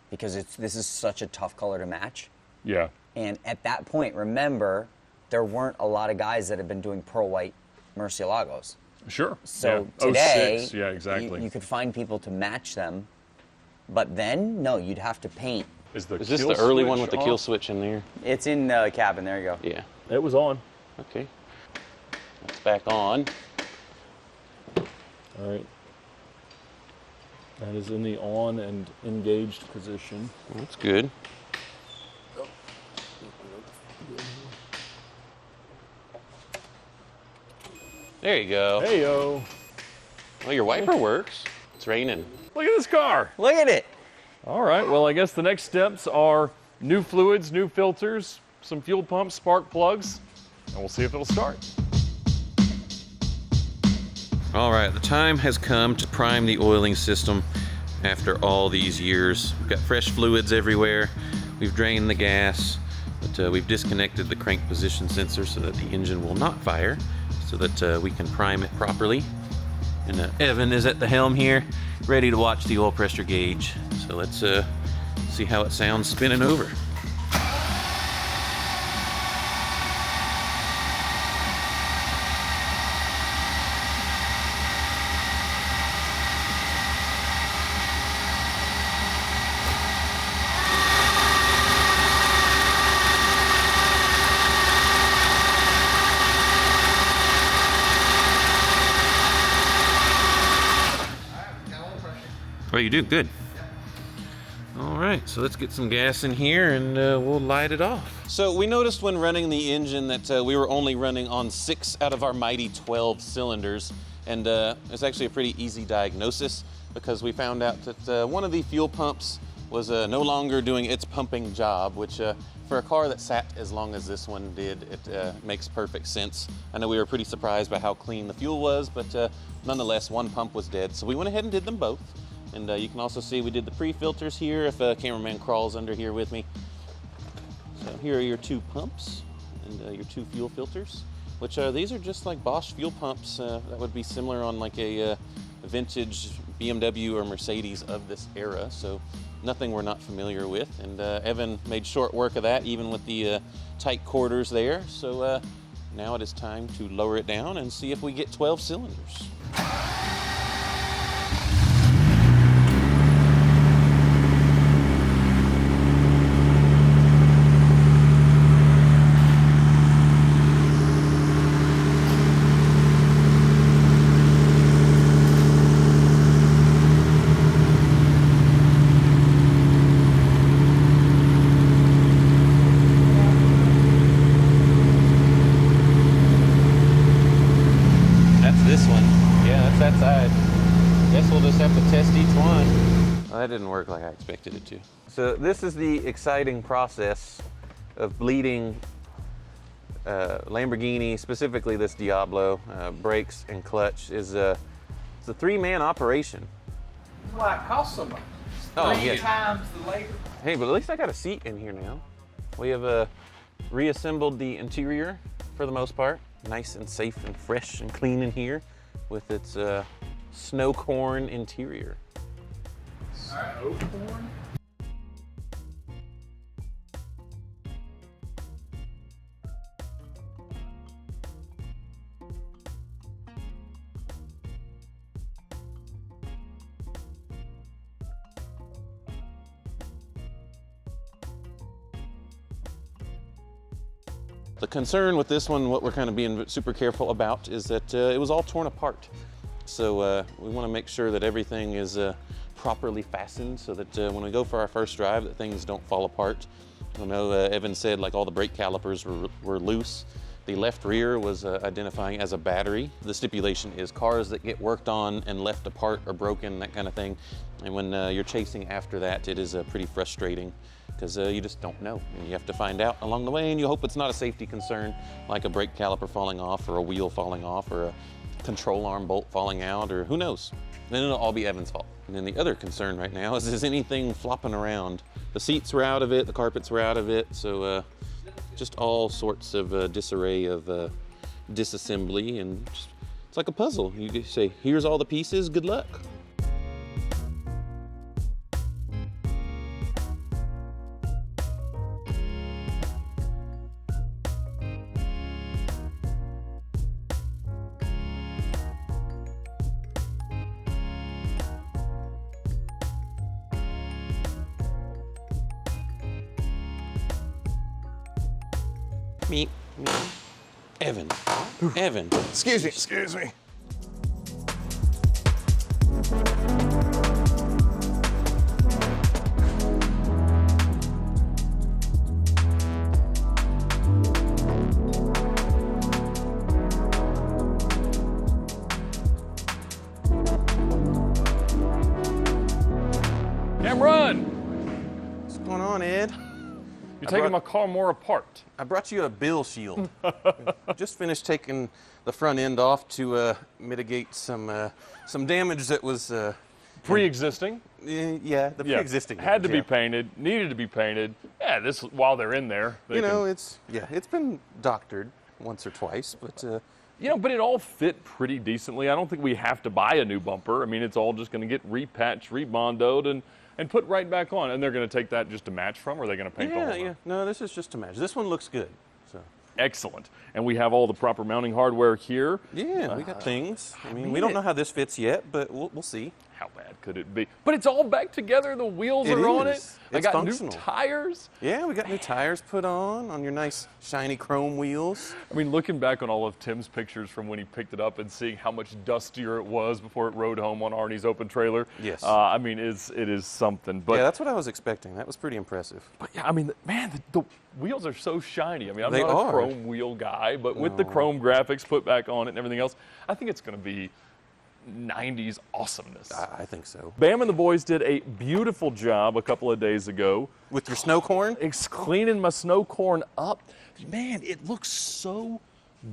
because this is such a tough color to match. Yeah. And at that point, remember, there weren't a lot of guys that had been doing pearl white Murcielagos. Sure. So yeah. today, 06, yeah, exactly. you could find people to match them, but then no, you'd have to paint. Is this kill the early one switch with the kill off? switch in there? It's in the cabin. There you go. Yeah. It was on. Okay. That's back on. All right. That is in the on and engaged position. That's good. There you go. Hey-yo. Well, your wiper works. It's raining. Look at this car. Look at it. All right, well, I guess the next steps are new fluids, new filters, some fuel pumps, spark plugs, and we'll see if it'll start. All right, the time has come to prime the oiling system after all these years. We've got fresh fluids everywhere. We've drained the gas, but we've disconnected the crank position sensor so that the engine will not fire, so that we can prime it properly. And Evan is at the helm here, ready to watch the oil pressure gauge. So let's see how it sounds spinning over. Oh, you do? Good. All right, so let's get some gas in here and we'll light it off. So we noticed when running the engine that we were only running on 6 out of our mighty 12 cylinders. And it's actually a pretty easy diagnosis because we found out that one of the fuel pumps was no longer doing its pumping job, which for a car that sat as long as this one did, it makes perfect sense. I know we were pretty surprised by how clean the fuel was, but nonetheless, one pump was dead. So we went ahead and did them both. And you can also see we did the pre-filters here if a cameraman crawls under here with me. So here are your 2 pumps and your 2 fuel filters, which these are just like Bosch fuel pumps that would be similar on like a vintage BMW or Mercedes of this era. So nothing we're not familiar with. And Evan made short work of that, even with the tight quarters there. So now it is time to lower it down and see if we get 12 cylinders. That didn't work like I expected it to. So this is the exciting process of bleeding Lamborghini, specifically this Diablo, brakes and clutch. It's a 3-man operation. That's why it costs so much. Oh, Three yeah. times the labor. Hey, but at least I got a seat in here now. We have reassembled the interior for the most part. Nice and safe and fresh and clean in here with its snow corn interior. Snow corn? The concern with this one, what we're kind of being super careful about, is that it was all torn apart. So we want to make sure that everything is properly fastened so that when we go for our first drive, that things don't fall apart. I know Evan said like all the brake calipers were loose. The left rear was identifying as a battery. The stipulation is cars that get worked on and left apart or broken, that kind of thing. And when you're chasing after that, it is pretty frustrating because you just don't know. And you have to find out along the way, and you hope it's not a safety concern like a brake caliper falling off or a wheel falling off or a control arm bolt falling out, or who knows. Then it'll all be Evan's fault. And then the other concern right now is anything flopping around. The seats were out of it, the carpets were out of it, so just all sorts of disarray of disassembly, and just, it's like a puzzle. You just say, here's all the pieces, good luck. Meep, meep. Evan. Evan. Excuse me. doing? What's going on, Ed? You're taking my car more apart. I brought you a bill shield. Just finished taking the front end off to mitigate some damage that was Pre-existing. Yeah, the pre-existing had to damage, be painted, needed to be painted. Yeah, this while they're in there. You know, it's been doctored once or twice, but you know, but it all fit pretty decently. I don't think we have to buy a new bumper. I mean, it's all just going to get repatched, rebondoed, and put right back on. And they're going to take that just to match from, or are they going to paint the whole yeah. No, this is just to match. This one looks good. So excellent. And we have all the proper mounting hardware here. yeah, we got things. I mean, we don't know how this fits yet, but we'll see. How bad could it be? But it's all back together. The wheels It are on it. is. I It's got functional. new tires. Yeah, we got new tires put on your nice shiny chrome wheels. I mean, looking back on all of Tim's pictures from when he picked it up and seeing how much dustier it was before it rode home on Arnie's open trailer. Yes. I mean, it is something. But Yeah, that's what I was expecting. That was pretty impressive. But yeah, I mean, man, the wheels are so shiny. I mean, I'm They not are. a chrome wheel guy, but with the chrome graphics put back on it and everything else, I think it's going to be 90s awesomeness. I think so. Bam and the boys did a beautiful job a couple of days ago. With your snow corn? It's cleaning my snow corn up. Man, it looks so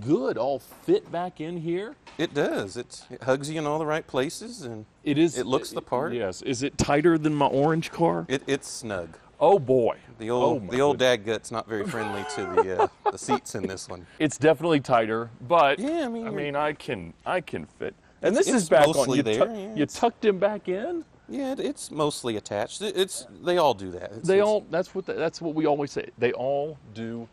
good, all fit back in here. It does. It hugs you in all the right places, and It is. It looks the part. Yes. Is it tighter than my orange car? it's snug. Oh boy. The old my dad gut's not very friendly to the seats in this one. It's definitely tighter, but Yeah, I mean, I can fit. And this It's is back mostly on. there, yeah, You tucked him back in. Yeah, it's mostly attached. They all do that. That's what we always say. They all do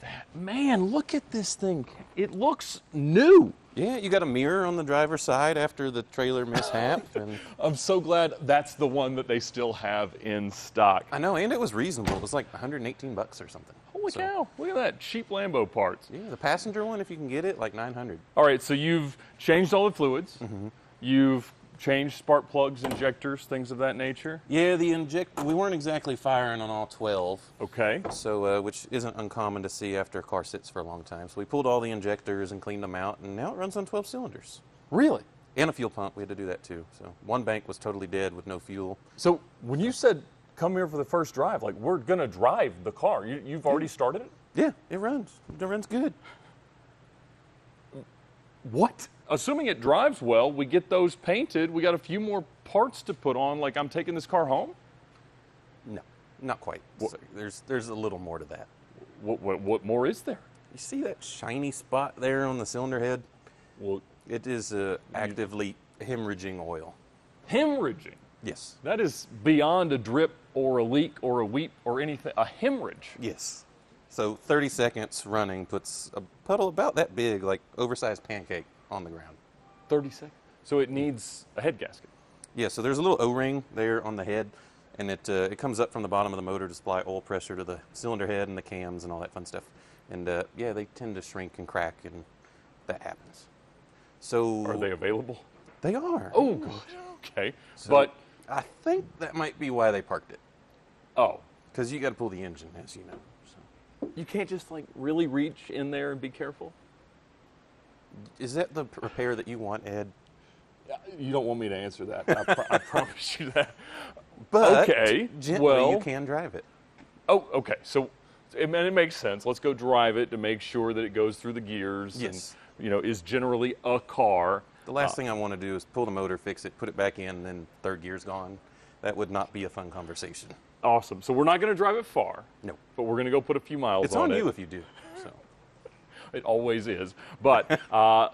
that. Man, look at this thing. It looks new. Yeah, you got a mirror on the driver's side after the trailer mishap, and I'm so glad that's the one that they still have in stock. I know, and it was reasonable. It was like $118 or something. Holy So, cow! Look at that cheap Lambo parts. Yeah, the passenger one, if you can get it, like $900. All right, so you've changed all the fluids. Mm-hmm. You've changed spark plugs, injectors, things of that nature. Yeah, we weren't exactly firing on all 12. Okay. So, which isn't uncommon to see after a car sits for a long time. So we pulled all the injectors and cleaned them out, and now it runs on 12 cylinders. Really? And a fuel pump, we had to do that too. So one bank was totally dead with no fuel. So when you said come here for the first drive, like we're gonna drive the car, you've already started it? Yeah, it runs. It runs good. What? Assuming it drives well, we get those painted. We got a few more parts to put on. Like I'm taking this car home. No, not quite. So there's a little more to that. What more is there? You see that shiny spot there on the cylinder head? Well, It is actively hemorrhaging oil. hemorrhaging. Yes. That is beyond a drip or a leak or a weep or anything. A hemorrhage. Yes. So 30 seconds running puts a puddle about that big, like oversized pancake, on the ground. 30 seconds. So it needs a head gasket. Yeah, so there's a little O-ring there on the head, and it comes up from the bottom of the motor to supply oil pressure to the cylinder head and the cams and all that fun stuff. And yeah, they tend to shrink and crack, and that happens. So Are they available? They are. Oh, good. Okay. So But, I think that might be why they parked it, oh, because you got to pull the engine, as you know. So. you can't just like really reach in there and be careful? Is that the repair that you want, Ed? You don't want me to answer that. I promise you that. But Okay, gently well- you can drive it. Oh, okay. So it makes sense. Let's go drive it to make sure that it goes through the gears Yes. and, is generally a car. The last thing I want to do is pull the motor, fix it, put it back in, and then third gear's gone. That would not be a fun conversation. Awesome. So we're not going to drive it far. No. But we're going to go put a few miles It's on on it. you if you do. So. It always is. But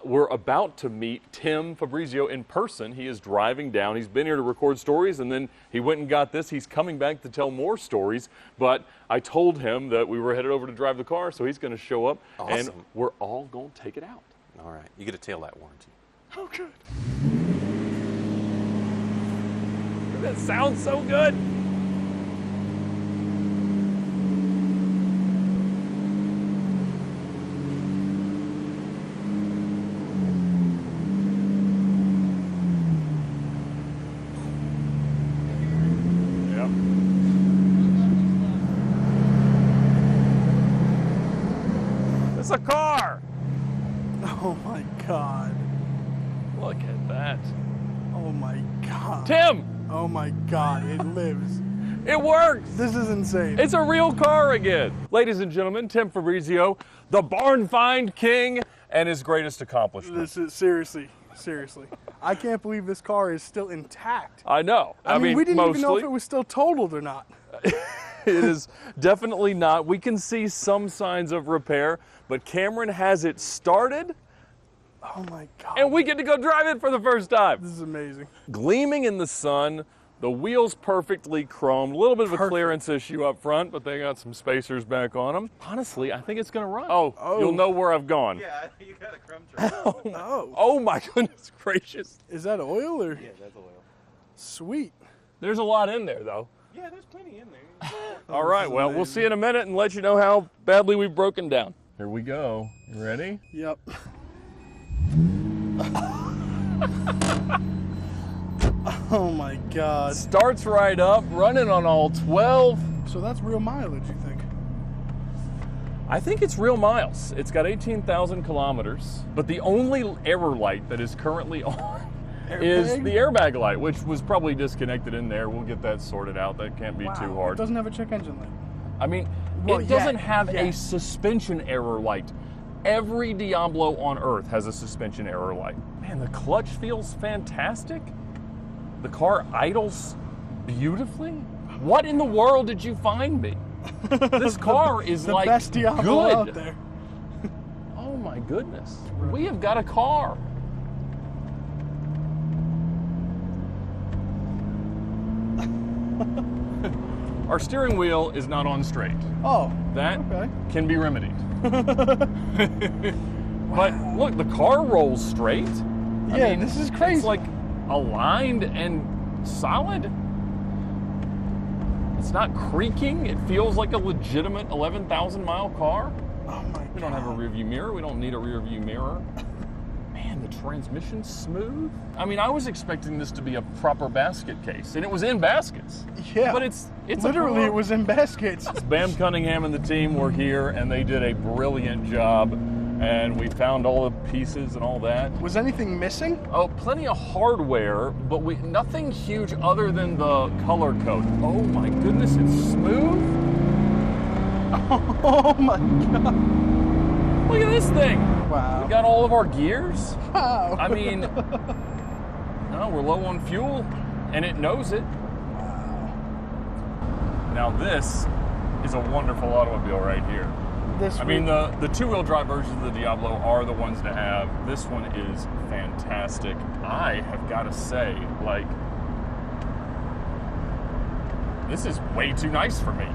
we're about to meet Tim Fabrizio in person. He is driving down. He's been here to record stories, and then he went and got this. He's coming back to tell more stories. But I told him that we were headed over to drive the car, so he's going to show up, and Awesome. we're all going to take it out. All right. You get a taillight warranty. Oh, good. That sounds so good. Yep. It's a car. Oh my God. Look at that. Oh my God. Tim! Oh my God. It lives. It works. This is insane. It's a real car again. Ladies and gentlemen, Tim Fabrizio, the barn find king, and his greatest accomplishment. This is seriously. I can't believe this car is still intact. I know. I mean, we didn't mostly. even know if it was still totaled or not. It is definitely not. We can see some signs of repair, but Cameron has it started, Oh my God. and we get to go drive it for the first time. This is amazing. Gleaming in the sun, the wheels perfectly chromed, a little bit of a Perfect. clearance issue up front, but they got some spacers back on them. Honestly, I think it's gonna run. Oh, Oh. you'll know where I've gone. Yeah, you got a crumb track. Oh. Oh my goodness gracious. Is that oil or? Yeah, that's oil. Sweet. There's a lot in there though. Yeah, there's plenty in there. All right, well, we'll see in a minute and let you know how badly we've broken down. Here we go. You ready? Yep. Oh my God. Starts right up, running on all 12. So that's real mileage, you think? I think it's real miles. It's got 18,000 kilometers, but the only error light that is currently on is Airbag? the airbag light, which was probably disconnected in there. We'll get that sorted out. That can't be Wow. too It hard. doesn't have a check engine light. I mean, Well, it doesn't yet, have a yet. suspension error light. Every Diablo on Earth has a suspension error light. Man, the clutch feels fantastic. The car idles beautifully. What in the world did you find me? This car is The like best Diablo good. out there. Oh my goodness. We have got a car. Our steering wheel is not on straight. Oh. That Okay. can be remedied. But look, the car rolls straight. Yeah, this is crazy. It's like aligned and solid. It's not creaking. It feels like a legitimate 11,000 mile car. Oh my God. We don't have a rear view mirror. We don't need a rear view mirror. Man, the transmission's smooth. I mean, I was expecting this to be a proper basket case, and it was in baskets. Yeah. But it's literally, a it was in baskets. Bam Cunningham and the team were here, and they did a brilliant job. And we found all the pieces and all that. Was anything missing? Oh, plenty of hardware, but nothing huge other than the color code. Oh my goodness, it's smooth. Oh my God. Look at this thing. Wow. We got all of our gears. Wow. I mean, no, we're low on fuel, and it knows it. Now this is a wonderful automobile right here. This I mean, the two-wheel drive versions of the Diablo are the ones to have. This one is fantastic. I have got to say, like, this is way too nice for me.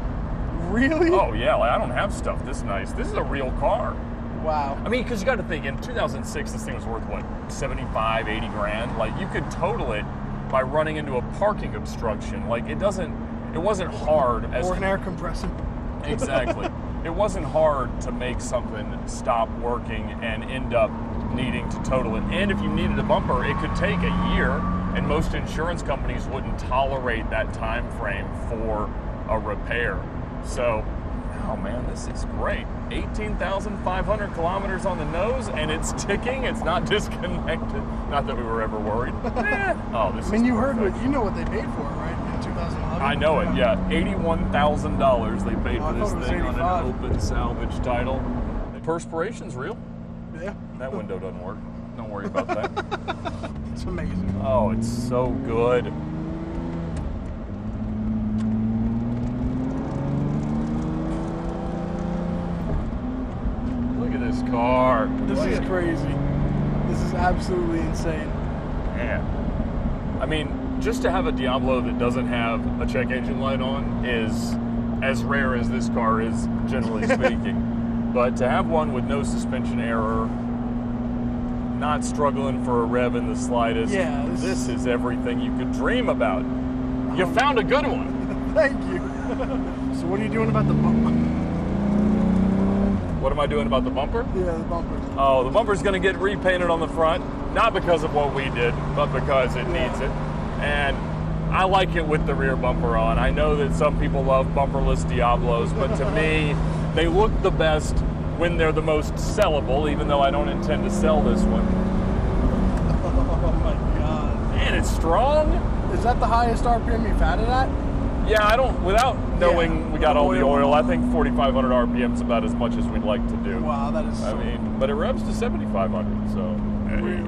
Really? Oh yeah, like I don't have stuff this nice. This is a real car. Wow. I mean, because you got to think, in 2006, this thing was worth what, 75, 80 grand? Like, you could total it by running into a parking obstruction. Like, it wasn't hard as Or an air compressor. Exactly. It wasn't hard to make something stop working and end up needing to total it. And if you needed a bumper, it could take a year, and most insurance companies wouldn't tolerate that time frame for a repair. So, oh man, this is great. 18,500 kilometers on the nose, and it's ticking. It's not disconnected. Not that we were ever worried. Oh, this is I mean, you perfect. know what they paid for it, right? In 2011? I know it, yeah. $81,000 they paid Oh, I for this thought it was thing on 85. an open salvage title. The perspiration's real. Yeah. That window doesn't work. Don't worry about that. It's amazing. Oh, it's so good. Look at this car. This Look is at- crazy. This is absolutely insane. Man. I mean, just to have a Diablo that doesn't have a check engine light on is as rare as this car is, generally speaking. But to have one with no suspension error, not struggling for a rev in the slightest, Yeah, this is everything you could dream about. You found a good one. Thank you. So what are you doing about the bumper? What am I doing about the bumper? Yeah, the bumper. Oh, the bumper's going to get repainted on the front, not because of what we did, but because it needs it. And I like it with the rear bumper on. I know that some people love bumperless Diablos, but to me, they look the best when they're the most sellable, even though I don't intend to sell this one. Oh my God. Man, it's strong. Is that the highest RPM you've had it at? Yeah, I don't, without knowing we got all the oil, I think 4,500 RPM is about as much as we'd like to do. Wow, that is so... I mean, but it revs to 7,500, so. Really?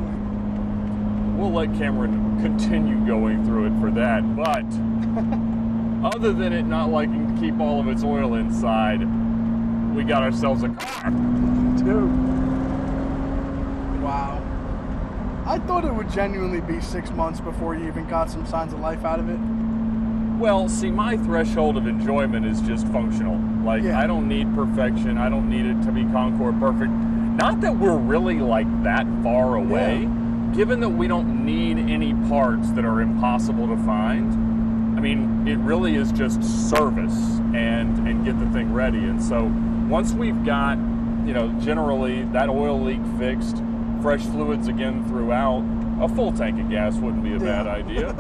We'll let Cameron continue going through it for that, but other than it not liking to keep all of its oil inside, we got ourselves a car. Dude. Wow. I thought it would genuinely be 6 months before you even got some signs of life out of it. Well, see, my threshold of enjoyment is just functional. Like, I don't need perfection. I don't need it to be Concord perfect. Not that we're really like that far away. Yeah. Given that we don't need any parts that are impossible to find, I mean, it really is just service and get the thing ready. And so once we've got, you know, generally that oil leak fixed, fresh fluids again throughout, a full tank of gas wouldn't be a bad idea.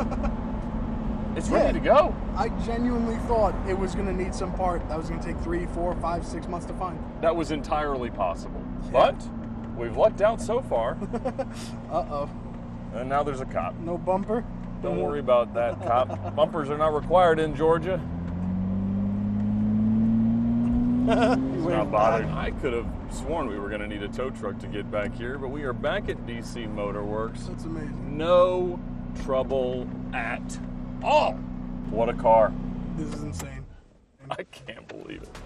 It's ready to go. I genuinely thought it was going to need some part that was going to take 3, 4, 5, 6 months to find. That was entirely possible. But we've lucked out so far. Uh-oh. And now there's a cop. No bumper? Don't worry about that, cop. Bumpers are not required in Georgia. He's not bothered. I could have sworn we were going to need a tow truck to get back here, but we are back at DC Motor Works. That's amazing. No trouble at all. What a car. This is insane. I can't believe it.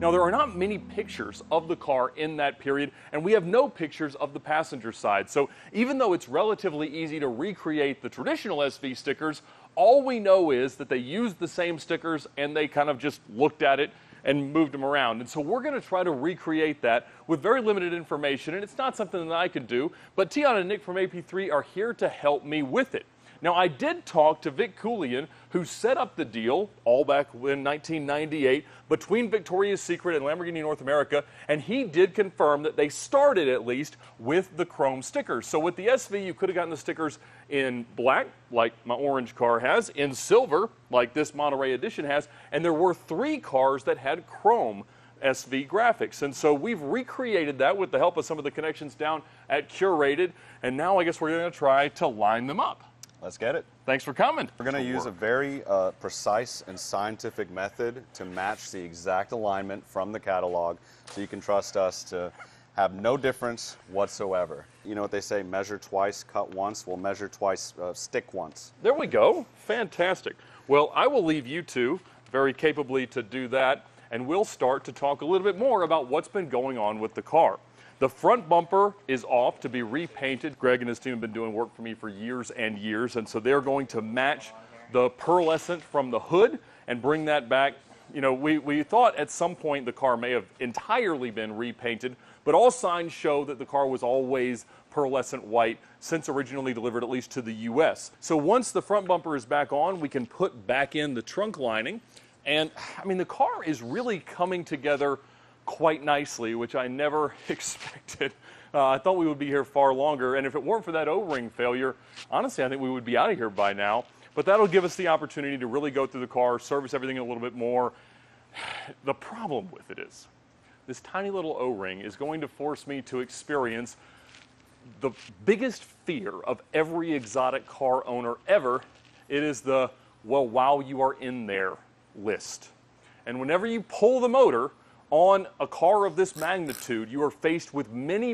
Now, there are not many pictures of the car in that period, and we have no pictures of the passenger side. So even though it's relatively easy to recreate the traditional SV stickers, all we know is that they used the same stickers and they kind of just looked at it and moved them around. And so we're going to try to recreate that with very limited information, and it's not something that I could do, but Tiana and Nick from AP3 are here to help me with it. Now, I did talk to Vic Coulian, who set up the deal all back in 1998 between Victoria's Secret and Lamborghini North America, and he did confirm that they started, at least, with the chrome stickers. So with the SV, you could have gotten the stickers in black, like my orange car has, in silver, like this Monterey Edition has, and there were 3 cars that had chrome SV graphics. And so we've recreated that with the help of some of the connections down at Curated, and now I guess we're going to try to line them up. Let's get it. Thanks for coming. We're going to use a very precise and scientific method to match the exact alignment from the catalog, so you can trust us to have no difference whatsoever. You know what they say, measure twice, cut once. We'll measure twice, stick once. There we go. Fantastic. Well, I will leave you two very capably to do that, and we'll start to talk a little bit more about what's been going on with the car. The front bumper is off to be repainted. Greg and his team have been doing work for me for years and years, and so they're going to match the pearlescent from the hood and bring that back. You know, we thought at some point the car may have entirely been repainted, but all signs show that the car was always pearlescent white since originally delivered, at least to the U.S. So once the front bumper is back on, we can put back in the trunk lining. And, I mean, the car is really coming together quite nicely, which I never expected. I thought we would be here far longer, and if it weren't for that O-ring failure, honestly, I think we would be out of here by now. But that'll give us the opportunity to really go through the car, service everything a little bit more. The problem with it is, this tiny little O-ring is going to force me to experience the biggest fear of every exotic car owner ever. It is the, well, wow, you are in there list. And whenever you pull the motor on a car of this magnitude, you are faced with many,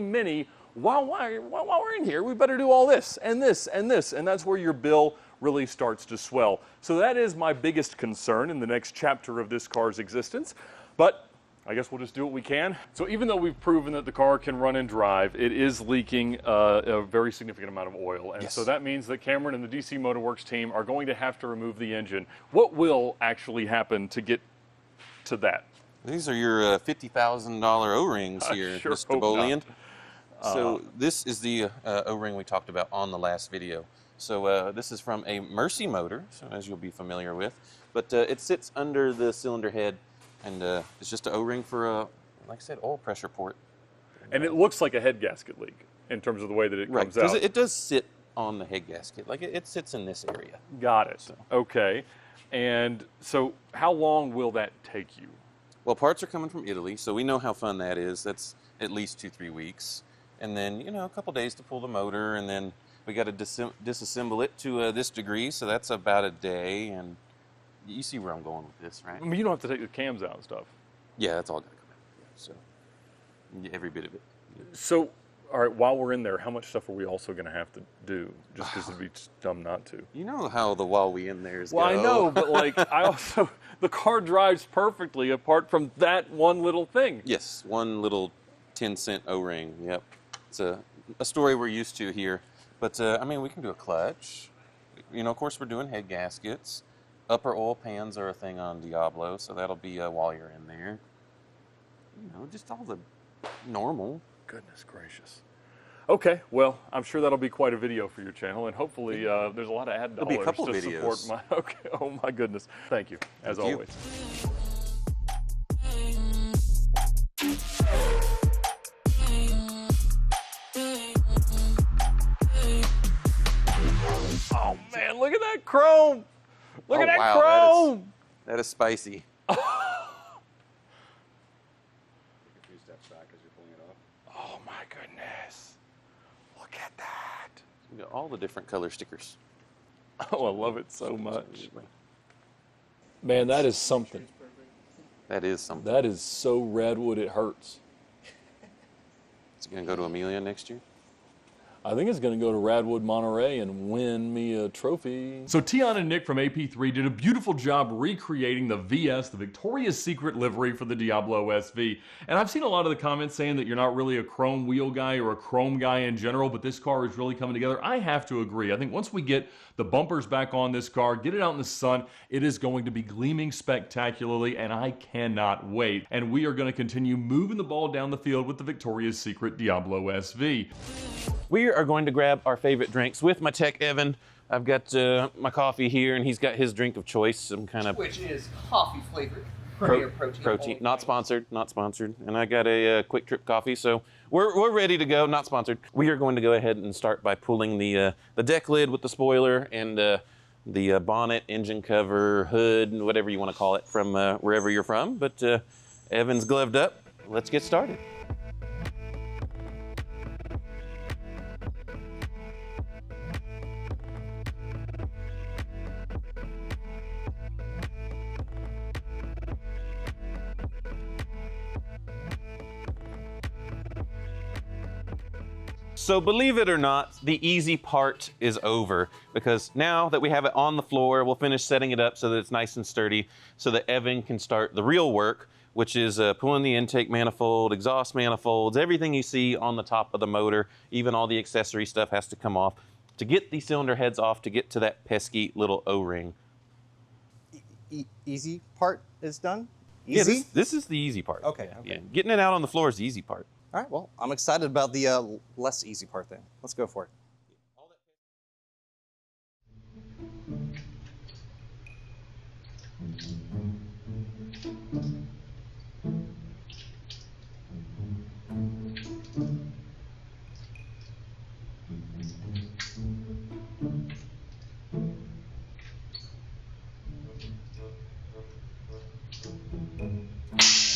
while we're in here, we better do all this, and this, and this, and that's where your bill really starts to swell. So that is my biggest concern in the next chapter of this car's existence, but I guess we'll just do what we can. So even though we've proven that the car can run and drive, it is leaking a very significant amount of oil, and so that means that Cameron and the DC Motor Works team are going to have to remove the engine. What will actually happen to get to that? These are your $50,000 O-rings here, sure Mr. Bolian. Not. So this is the O-ring we talked about on the last video. So this is from a Mercy motor, so as you'll be familiar with. But it sits under the cylinder head, and it's just an O-ring for, like I said, oil pressure port. And it looks like a head gasket leak in terms of the way that it comes out. It does sit on the head gasket. Like it sits in this area. Got it. So. Okay. And so how long will that take you? Well, parts are coming from Italy, so we know how fun that is. That's at least 2-3 weeks. And then, you know, a couple days to pull the motor, and then we got to disassemble it to this degree, so that's about a day. And you see where I'm going with this, right? I mean, you don't have to take the cams out and stuff. Yeah, that's all got to come out. Yeah, so every bit of it. So, all right, while we're in there, how much stuff are we also going to have to do? Just because it'd be dumb not to. You know how the while we in there is Well, go. I know, but like, the car drives perfectly apart from that one little thing. Yes, one little 10-cent O-ring. Yep, it's a story we're used to here. But I mean, we can do a clutch. You know, of course, we're doing head gaskets. Upper oil pans are a thing on Diablo, so that'll be while you're in there. You know, just all the normal. Goodness gracious. Okay, well, I'm sure that'll be quite a video for your channel, and hopefully there's a lot of ad dollars There'll be a couple to videos. support my. Okay, oh my goodness. Thank you, as Thank you. always. Oh man, look at that chrome! Look Oh, at that wow, chrome! That is spicy. Take a few steps back as you're pulling it off. Oh my goodness. Look at that. We got all the different color stickers. Oh, I love it so much. Man, that is something. That is something. That is so redwood it hurts. Is it going to go to Amelia next year? I think it's going to go to Radwood Monterey and win me a trophy. So Tion and Nick from AP3 did a beautiful job recreating the VS, the Victoria's Secret livery for the Diablo SV. And I've seen a lot of the comments saying that you're not really a chrome wheel guy or a chrome guy in general, but this car is really coming together. I have to agree. I think once we get the bumpers back on this car, get it out in the sun, it is going to be gleaming spectacularly, and I cannot wait. And we are going to continue moving the ball down the field with the Victoria's Secret Diablo SV. We are going to grab our favorite drinks with my tech Evan. I've got my coffee here, and he's got his drink of choice, some kind of Which is coffee flavored. Premier protein. Not sponsored, not sponsored. And I got a quick trip coffee, so we're ready to go. Not sponsored. We are going to go ahead and start by pulling the deck lid with the spoiler and the bonnet, engine cover, hood, and whatever you want to call it from wherever you're from. But Evan's gloved up. Let's get started. So believe it or not, the easy part is over, because now that we have it on the floor, we'll finish setting it up so that it's nice and sturdy so that Evan can start the real work, which is pulling the intake manifold, exhaust manifolds, everything you see on the top of the motor, even all the accessory stuff has to come off to get these cylinder heads off to get to that pesky little O-ring. Easy part is done? Easy? Yeah, this is the easy part. Okay. Yeah, getting it out on the floor is the easy part. All right, well, I'm excited about the less easy part then. Let's go for it.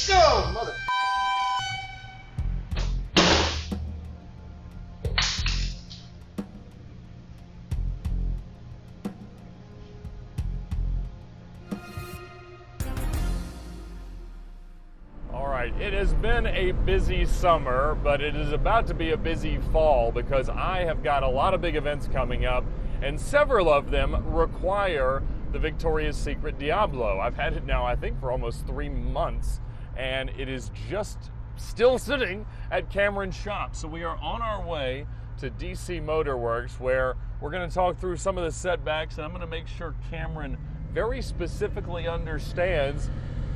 Go, mother. It has been a busy summer, but it is about to be a busy fall because I have got a lot of big events coming up, and several of them require the Victoria's Secret Diablo. I've had it now, I think, for almost 3 months, and it is just still sitting at Cameron's shop. So we are on our way to DC Motor Works, where we're going to talk through some of the setbacks, and I'm going to make sure Cameron very specifically understands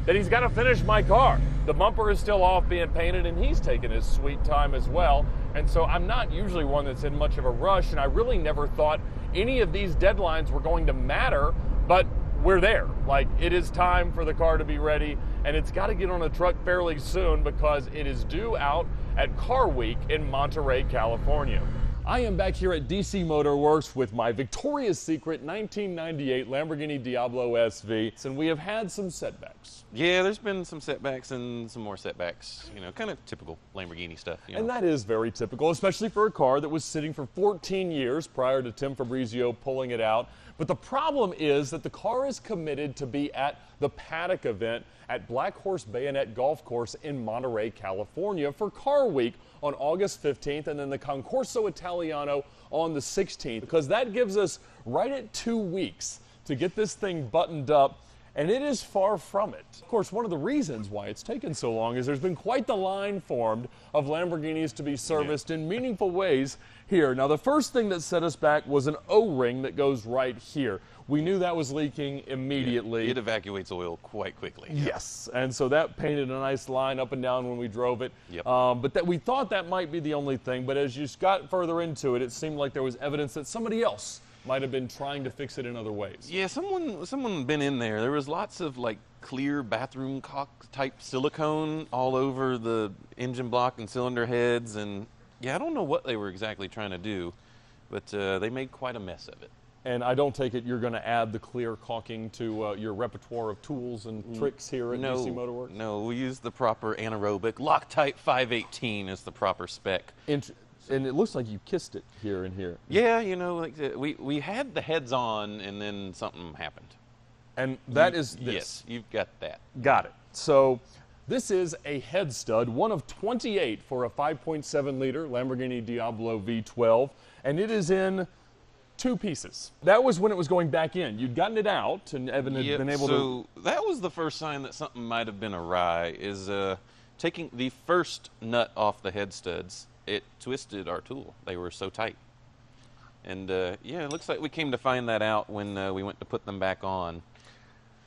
that he's got to finish my car. The bumper is still off being painted, and he's taking his sweet time as well. And so I'm not usually one that's in much of a rush, and I really never thought any of these deadlines were going to matter, but we're there. Like, it is time for the car to be ready, and it's got to get on a truck fairly soon because it is due out at Car Week in Monterey, California. I am back here at DC Motor Works with my Victoria's Secret 1998 Lamborghini Diablo SV, and we have had some setbacks. Yeah, there's been some setbacks and some more setbacks, you know, kind of typical Lamborghini stuff. You know? And that is very typical, especially for a car that was sitting for 14 years prior to Tim Fabrizio pulling it out. But the problem is that the car is committed to be at the Paddock event at Black Horse Bayonet Golf Course in Monterey, California for Car Week on August 15th, and then the Concorso Italiano on the 16th, because that gives us right at 2 weeks to get this thing buttoned up, and it is far from it. Of course, one of the reasons why it's taken so long is there's been quite the line formed of Lamborghinis to be serviced in meaningful ways here. Now, the first thing that set us back was an O-ring that goes right here. We knew that was leaking immediately. It evacuates oil quite quickly. Yes, and so that painted a nice line up and down when we drove it. Yep. But that we thought that might be the only thing, but as you got further into it, it seemed like there was evidence that somebody else might have been trying to fix it in other ways. Yeah, someone been in there. There was lots of like clear bathroom caulk type silicone all over the engine block and cylinder heads, and yeah, I don't know what they were exactly trying to do, but they made quite a mess of it. And I don't take it you're going to add the clear caulking to your repertoire of tools and tricks here at DC Motor Works? No, we use the proper anaerobic. Loctite 518 is the proper spec. And it looks like you kissed it here and here. Yeah, you know, like we had the heads on, and then something happened. And that is this. Yes, you've got that. Got it. So this is a head stud, one of 28 for a 5.7 liter Lamborghini Diablo V12, and it is in 2 pieces. That was when it was going back in. You'd gotten it out, and Evan had been able to... So that was the first sign that something might have been awry, is taking the first nut off the head studs. It twisted our tool. They were so tight. And yeah, it looks like we came to find that out when we went to put them back on.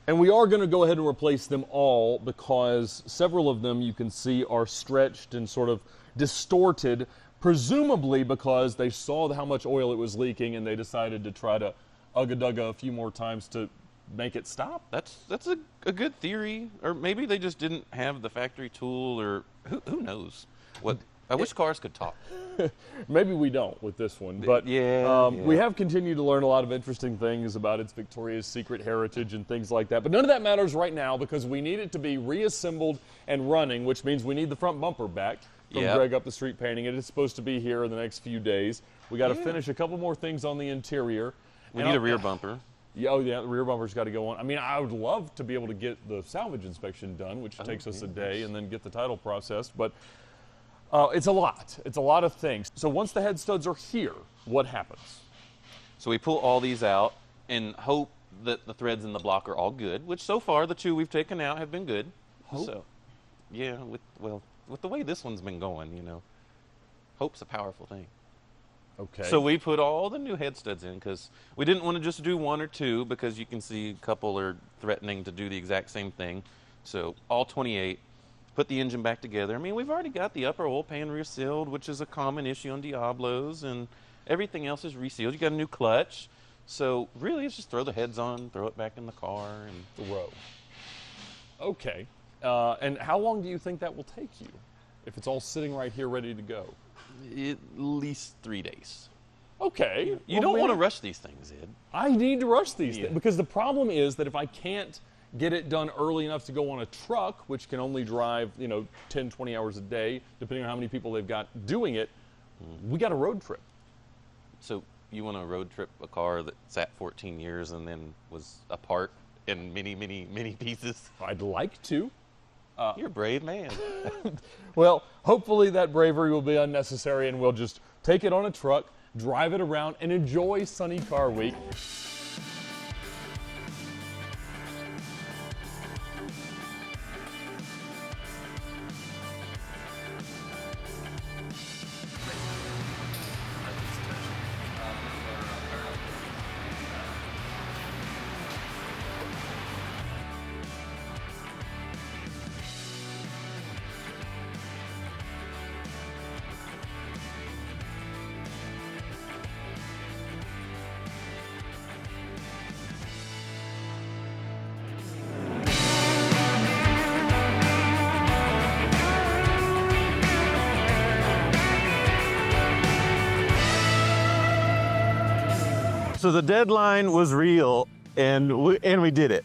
And we are going to go ahead and replace them all because several of them you can see are stretched and sort of distorted, presumably because they saw how much oil it was leaking and they decided to try to ugga-dugga a few more times to make it stop. That's a good theory. Or maybe they just didn't have the factory tool, or who knows what. I wish cars could talk. Maybe we don't with this one, but we have continued to learn a lot of interesting things about its Victoria's Secret heritage and things like that. But none of that matters right now because we need it to be reassembled and running, which means we need the front bumper back from Greg up the street painting it. It's supposed to be here in the next few days. We got to finish a couple more things on the interior. We need a rear bumper. Yeah, oh yeah, the rear bumper's got to go on. I mean, I would love to be able to get the salvage inspection done, which takes us a day, and then get the title processed, but it's a lot. It's a lot of things. So once the head studs are here, what happens? So we pull all these out and hope that the threads in the block are all good, which so far the 2 we've taken out have been good. Hope? So, yeah, with the way this one's been going, you know, hope's a powerful thing. Okay. So we put all the new head studs in because we didn't want to just do 1 or 2 because you can see a couple are threatening to do the exact same thing. So all 28. Put the engine back together. I mean, we've already got the upper oil pan resealed, which is a common issue on Diablos, and everything else is resealed. You got a new clutch. So really, it's just throw the heads on, throw it back in the car, and the row. Okay. And how long do you think that will take you if it's all sitting right here ready to go? At least 3 days. Okay. You don't want to rush these things, Ed. I need to rush these things because the problem is that if I can't get it done early enough to go on a truck, which can only drive, 10, 20 hours a day, depending on how many people they've got doing it, we got a road trip. So you want to road trip a car that sat 14 years and then was apart in many, many, many pieces? I'd like to. You're a brave man. Well, hopefully that bravery will be unnecessary and we'll just take it on a truck, drive it around, and enjoy Sunny Car Week. So the deadline was real, and we did it.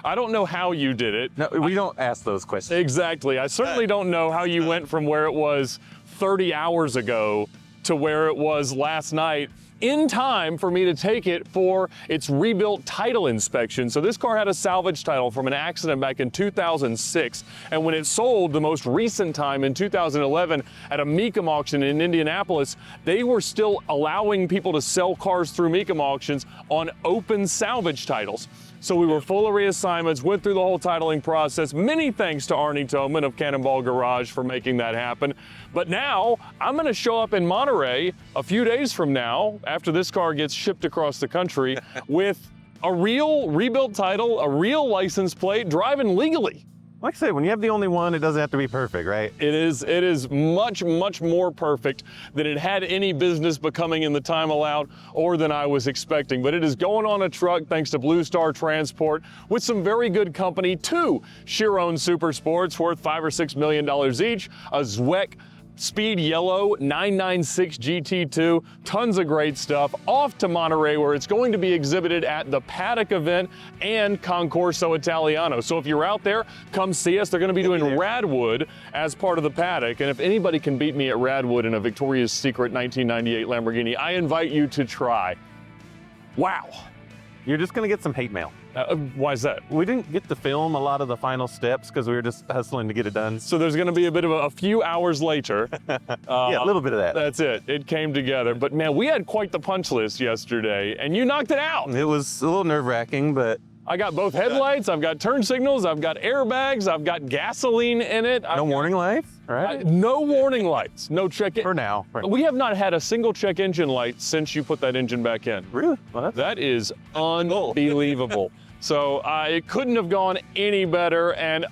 I don't know how you did it. No, we don't ask those questions. Exactly. I certainly don't know how you went from where it was 30 hours ago to where it was last night in time for me to take it for its rebuilt title inspection. So this car had a salvage title from an accident back in 2006. And when it sold the most recent time in 2011 at a Mecum auction in Indianapolis, they were still allowing people to sell cars through Mecum auctions on open salvage titles. So we were full of reassignments, went through the whole titling process. Many thanks to Arnie Toman of Cannonball Garage for making that happen. But now I'm gonna show up in Monterey a few days from now, after this car gets shipped across the country, with a real rebuilt title, a real license plate, driving legally. Like I said, when you have the only one, it doesn't have to be perfect, right? It is much, much more perfect than it had any business becoming in the time allowed or than I was expecting. But it is going on a truck thanks to Blue Star Transport with some very good company, 2 Chiron Super Sports worth $5 or $6 million each, a Zweck Speed Yellow 996 GT2, tons of great stuff, off to Monterey where it's going to be exhibited at the Paddock event and Concorso Italiano. So if you're out there, come see us. They're going to be doing Radwood as part of the Paddock. And if anybody can beat me at Radwood in a Victoria's Secret 1998 Lamborghini, I invite you to try. Wow. You're just gonna get some hate mail. Why is that? We didn't get to film a lot of the final steps because we were just hustling to get it done. So there's gonna be a bit of a few hours later. Yeah, a little bit of that. That's it. It came together. But man, we had quite the punch list yesterday, and you knocked it out. It was a little nerve-wracking, but I got both headlights, I've got turn signals, I've got airbags, I've got gasoline in it. no warning lights, right? No warning lights, no check in. For now. Right. We have not had a single check engine light since you put that engine back in. Really? Well, That is unbelievable. So it couldn't have gone any better. And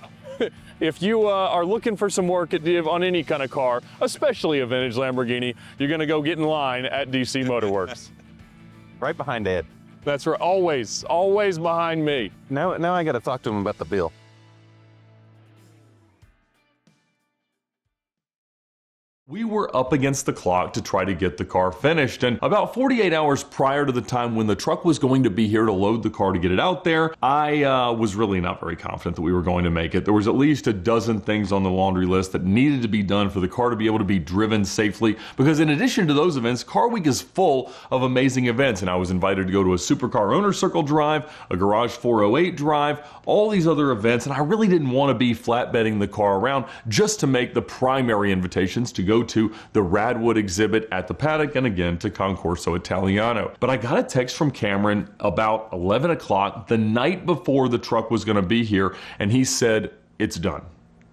if you are looking for some work on any kind of car, especially a vintage Lamborghini, you're gonna go get in line at DC Motorworks. right behind Ed. That's right, always behind me. Now I got to talk to him about the bill. We were up against the clock to try to get the car finished, and about 48 hours prior to the time when the truck was going to be here to load the car to get it out there, I was really not very confident that we were going to make it. There was at least a dozen things on the laundry list that needed to be done for the car to be able to be driven safely, because in addition to those events, Car Week is full of amazing events, and I was invited to go to a Supercar Owner Circle drive, a Garage 408 drive, all these other events, and I really didn't want to be flatbedding the car around just to make the primary invitations to go to the Radwood exhibit at the Paddock and again to Concorso Italiano. But I got a text from Cameron about 11 o'clock the night before the truck was going to be here, and he said, it's done.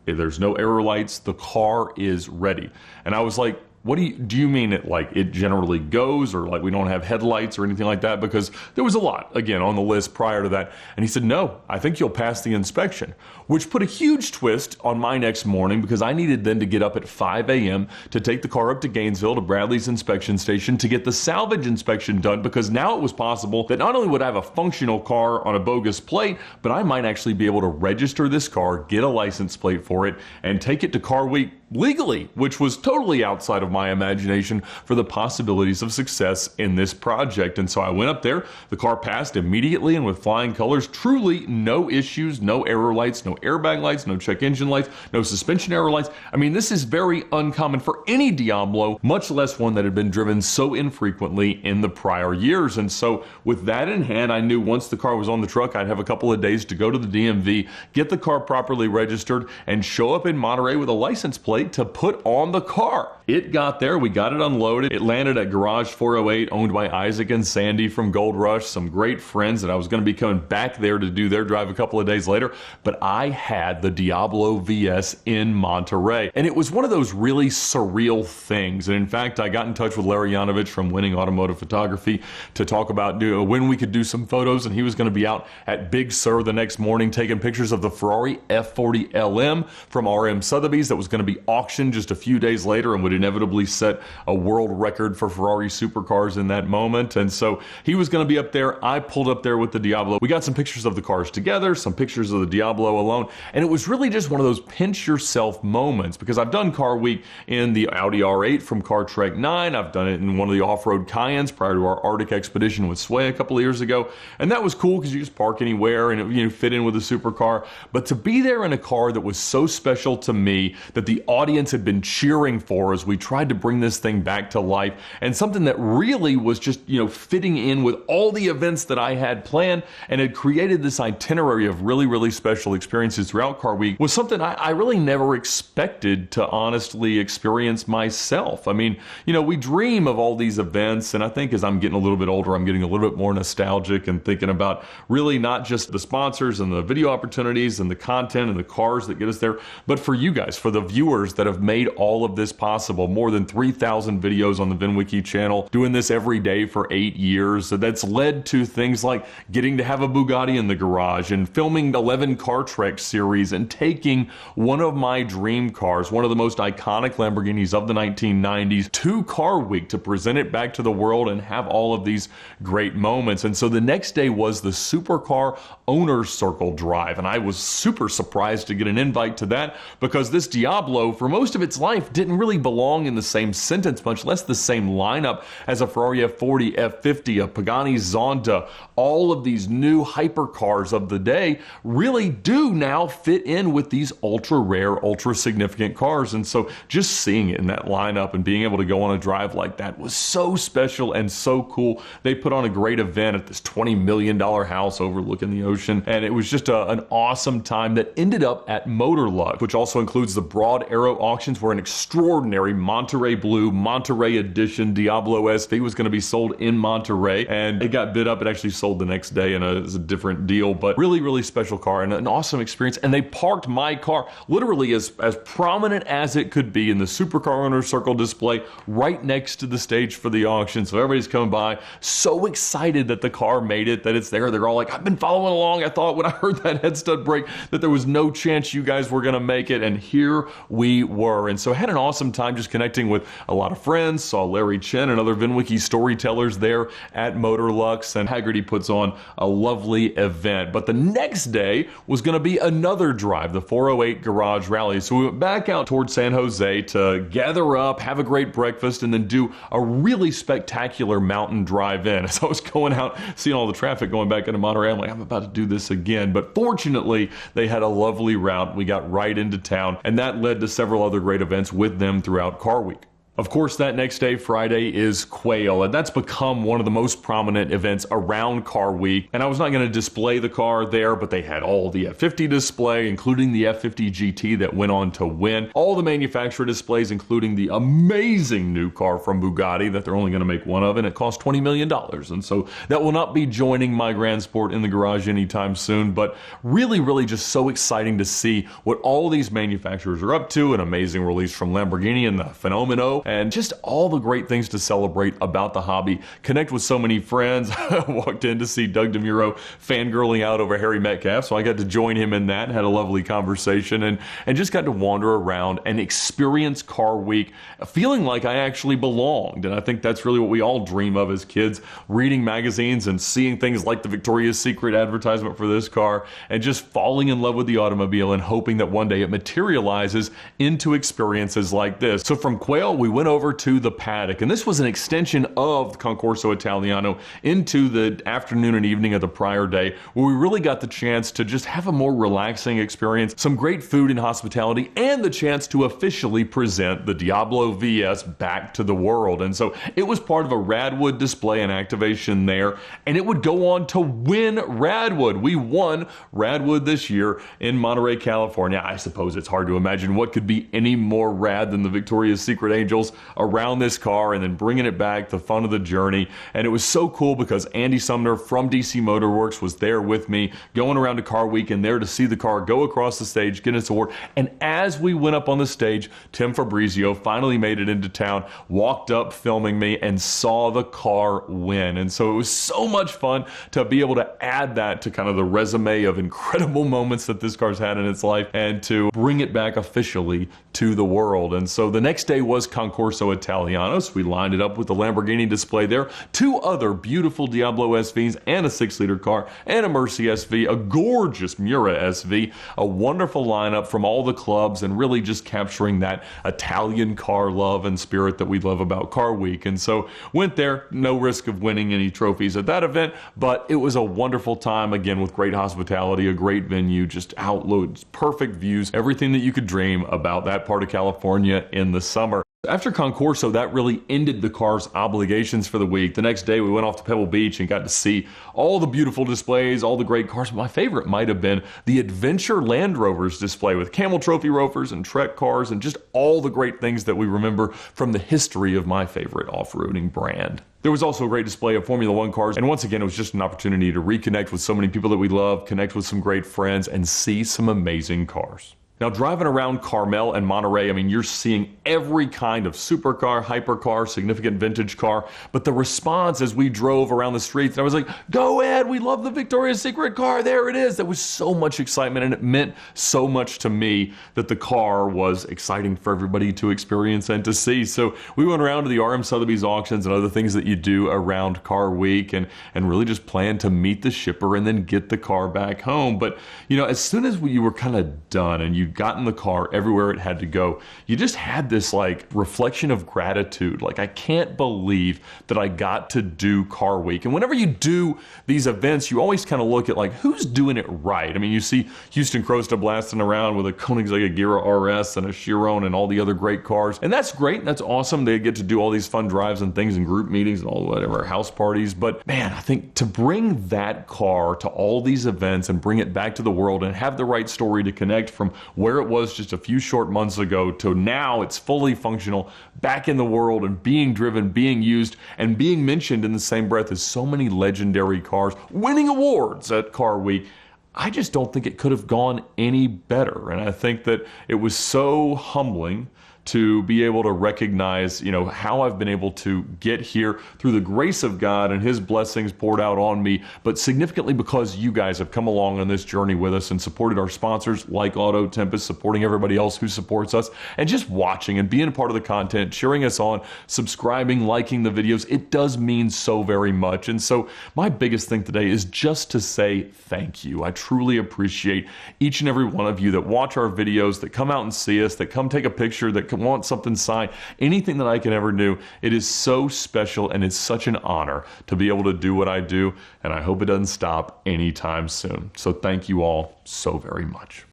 There's no error lights. The car is ready. And I was like, what do you mean it like it generally goes, or like we don't have headlights or anything like that? Because there was a lot, again, on the list prior to that. And he said, no, I think you'll pass the inspection, which put a huge twist on my next morning, because I needed then to get up at 5 a.m. to take the car up to Gainesville to Bradley's inspection station to get the salvage inspection done, because now it was possible that not only would I have a functional car on a bogus plate, but I might actually be able to register this car, get a license plate for it, and take it to Car Week legally, which was totally outside of my imagination for the possibilities of success in this project. And so I went up there, the car passed immediately and with flying colors, truly no issues, no error lights, no airbag lights, no check engine lights, no suspension error lights. I mean, this is very uncommon for any Diablo, much less one that had been driven so infrequently in the prior years. And so with that in hand, I knew once the car was on the truck, I'd have a couple of days to go to the DMV, get the car properly registered, and show up in Monterey with a license plate to put on the car. It got there, we got it unloaded. It landed at Garage 408, owned by Isaac and Sandy from Gold Rush, some great friends that I was going to be coming back there to do their drive a couple of days later. But I had the Diablo VS in Monterey, and it was one of those really surreal things. And in fact, I got in touch with Larry Yanovich from Winning Automotive Photography to talk about when we could do some photos, and he was going to be out at Big Sur the next morning taking pictures of the Ferrari F40 LM from RM Sotheby's that was going to be auctioned just a few days later and would inevitably set a world record for Ferrari supercars in that moment. And so he was going to be up there. I pulled up there with the Diablo. We got some pictures of the cars together, some pictures of the Diablo alone, and it was really just one of those pinch yourself moments, because I've done Car Week in the Audi R8 from Car Trek 9. I've done it in one of the off-road Cayennes prior to our Arctic expedition with Sway a couple of years ago, and that was cool because you just park anywhere and it fit in with a supercar. But to be there in a car that was so special to me, that the audience had been cheering for as we tried to bring this thing back to life, and something that really was just fitting in with all the events that I had planned and had created this itinerary of really special experiences throughout Car Week, was something I really never expected to honestly experience myself. I mean, we dream of all these events, and I think as I'm getting a little bit older, I'm getting a little bit more nostalgic and thinking about really not just the sponsors and the video opportunities and the content and the cars that get us there, but for you guys, for the viewers that have made all of this possible. More than 3,000 videos on the VinWiki channel, doing this every day for 8 years. So that's led to things like getting to have a Bugatti in the garage and filming 11 Car Trek series and taking one of my dream cars, one of the most iconic Lamborghinis of the 1990s, to Car Week to present it back to the world and have all of these great moments. And so the next day was the Supercar Owner's Circle Drive, and I was super surprised to get an invite to that, because this Diablo, for most of its life, didn't really belong in the same sentence, much less the same lineup as a Ferrari F40, F50, a Pagani Zonda. All of these new hypercars of the day really do now fit in with these ultra rare, ultra significant cars. And so just seeing it in that lineup and being able to go on a drive like that was so special and so cool. They put on a great event at this $20 million house overlooking the ocean, and it was just an awesome time that ended up at Motorluck, which also includes the Broad Arrow auctions, where an extraordinary Monterey Blue, Monterey Edition Diablo SV was going to be sold in Monterey, and it got bid up. It actually sold the next day, and it was a different deal, but really special car and an awesome experience. And they parked my car literally as prominent as it could be in the Supercar Owner's Circle display right next to the stage for the auction. So everybody's coming by, so excited that the car made it, that it's there. They're all like, I've been following along. I thought when I heard that head stud break that there was no chance you guys were going to make it, and here we were. And so I had an awesome time just connecting with a lot of friends, saw Larry Chen and other VinWiki storytellers there at Motorluck, and Haggerty puts on a lovely event. But the next day was going to be another drive, the 408 Garage Rally. So we went back out towards San Jose to gather up, have a great breakfast, and then do a really spectacular mountain drive in. As I was going out, seeing all the traffic going back into Monterey, I'm like, I'm about to do this again. But fortunately, they had a lovely route. We got right into town, and that led to several other great events with them throughout Car Week. Of course, that next day, Friday, is Quail, and that's become one of the most prominent events around Car Week. And I was not going to display the car there, but they had all the F50 display, including the F50 GT that went on to win. All the manufacturer displays, including the amazing new car from Bugatti that they're only going to make one of, and it cost $20 million. And so that will not be joining my Grand Sport in the garage anytime soon, but really just so exciting to see what all these manufacturers are up to. An amazing release from Lamborghini and the Fenomeno, and just all the great things to celebrate about the hobby. Connect with so many friends. I walked in to see Doug DeMuro fangirling out over Harry Metcalf, so I got to join him in that, had a lovely conversation, and just got to wander around and experience Car Week, feeling like I actually belonged. And I think that's really what we all dream of as kids, reading magazines and seeing things like the Victoria's Secret advertisement for this car, and just falling in love with the automobile and hoping that one day it materializes into experiences like this. So from Quail, we went over to the paddock, and this was an extension of the Concorso Italiano into the afternoon and evening of the prior day, where we really got the chance to just have a more relaxing experience, some great food and hospitality, and the chance to officially present the Diablo VS back to the world. And so it was part of a Radwood display and activation there, and it would go on to win Radwood. We won Radwood this year in Monterey, California. I suppose it's hard to imagine what could be any more rad than the Victoria's Secret Angels. wheels around this car and then bringing it back, the fun of the journey. And it was so cool because Andy Sumner from DC Motor Works was there with me, going around to Car Week and there to see the car go across the stage, get its award. And as we went up on the stage, Tim Fabrizio finally made it into town, walked up filming me, and saw the car win. And so it was so much fun to be able to add that to kind of the resume of incredible moments that this car's had in its life and to bring it back officially to the world. And so the next day was Concorso Italiano. So we lined it up with the Lamborghini display there, 2 other beautiful Diablo SVs and a 6-liter car and a Mercy SV, a gorgeous Mura SV, a wonderful lineup from all the clubs and really just capturing that Italian car love and spirit that we love about Car Week. And so went there, no risk of winning any trophies at that event, but it was a wonderful time, again, with great hospitality, a great venue, just outlooks, perfect views, everything that you could dream about that part of California in the summer. After Concorso, that really ended the car's obligations for the week. The next day, we went off to Pebble Beach and got to see all the beautiful displays, all the great cars. My favorite might have been the Adventure Land Rovers display with Camel Trophy Rovers and Trek cars and just all the great things that we remember from the history of my favorite off-roading brand. There was also a great display of Formula One cars, and once again, it was just an opportunity to reconnect with so many people that we love, connect with some great friends, and see some amazing cars. Now, driving around Carmel and Monterey, I mean, you're seeing every kind of supercar, hypercar, significant vintage car, but the response as we drove around the streets, I was like, go Ed, we love the Victoria's Secret car, there it is. There was so much excitement, and it meant so much to me that the car was exciting for everybody to experience and to see. So we went around to the RM Sotheby's auctions and other things that you do around Car Week and really just planned to meet the shipper and then get the car back home. But, you know, as soon as you were kind of done and you got in the car everywhere it had to go, you just had this like reflection of gratitude. Like, I can't believe that I got to do Car Week. And whenever you do these events, you always kind of look at like, who's doing it right? I mean, you see Houston Crosta blasting around with a Koenigsegg Agera RS and a Chiron and all the other great cars. And that's great. That's awesome. They get to do all these fun drives and things and group meetings and all whatever, house parties. But man, I think to bring that car to all these events and bring it back to the world and have the right story to connect from where it was just a few short months ago to now it's fully functional, back in the world and being driven, being used, and being mentioned in the same breath as so many legendary cars, winning awards at Car Week. I just don't think it could have gone any better. And I think that it was so humbling to be able to recognize, you know, how I've been able to get here through the grace of God and His blessings poured out on me, but significantly because you guys have come along on this journey with us and supported our sponsors like Auto Tempest, supporting everybody else who supports us, and just watching and being a part of the content, cheering us on, subscribing, liking the videos. It does mean so very much. And so my biggest thing today is just to say thank you. I truly appreciate each and every one of you that watch our videos, that come out and see us, that come take a picture, that want something signed, anything that I can ever do. It is so special and it's such an honor to be able to do what I do, and I hope it doesn't stop anytime soon. So thank you all so very much.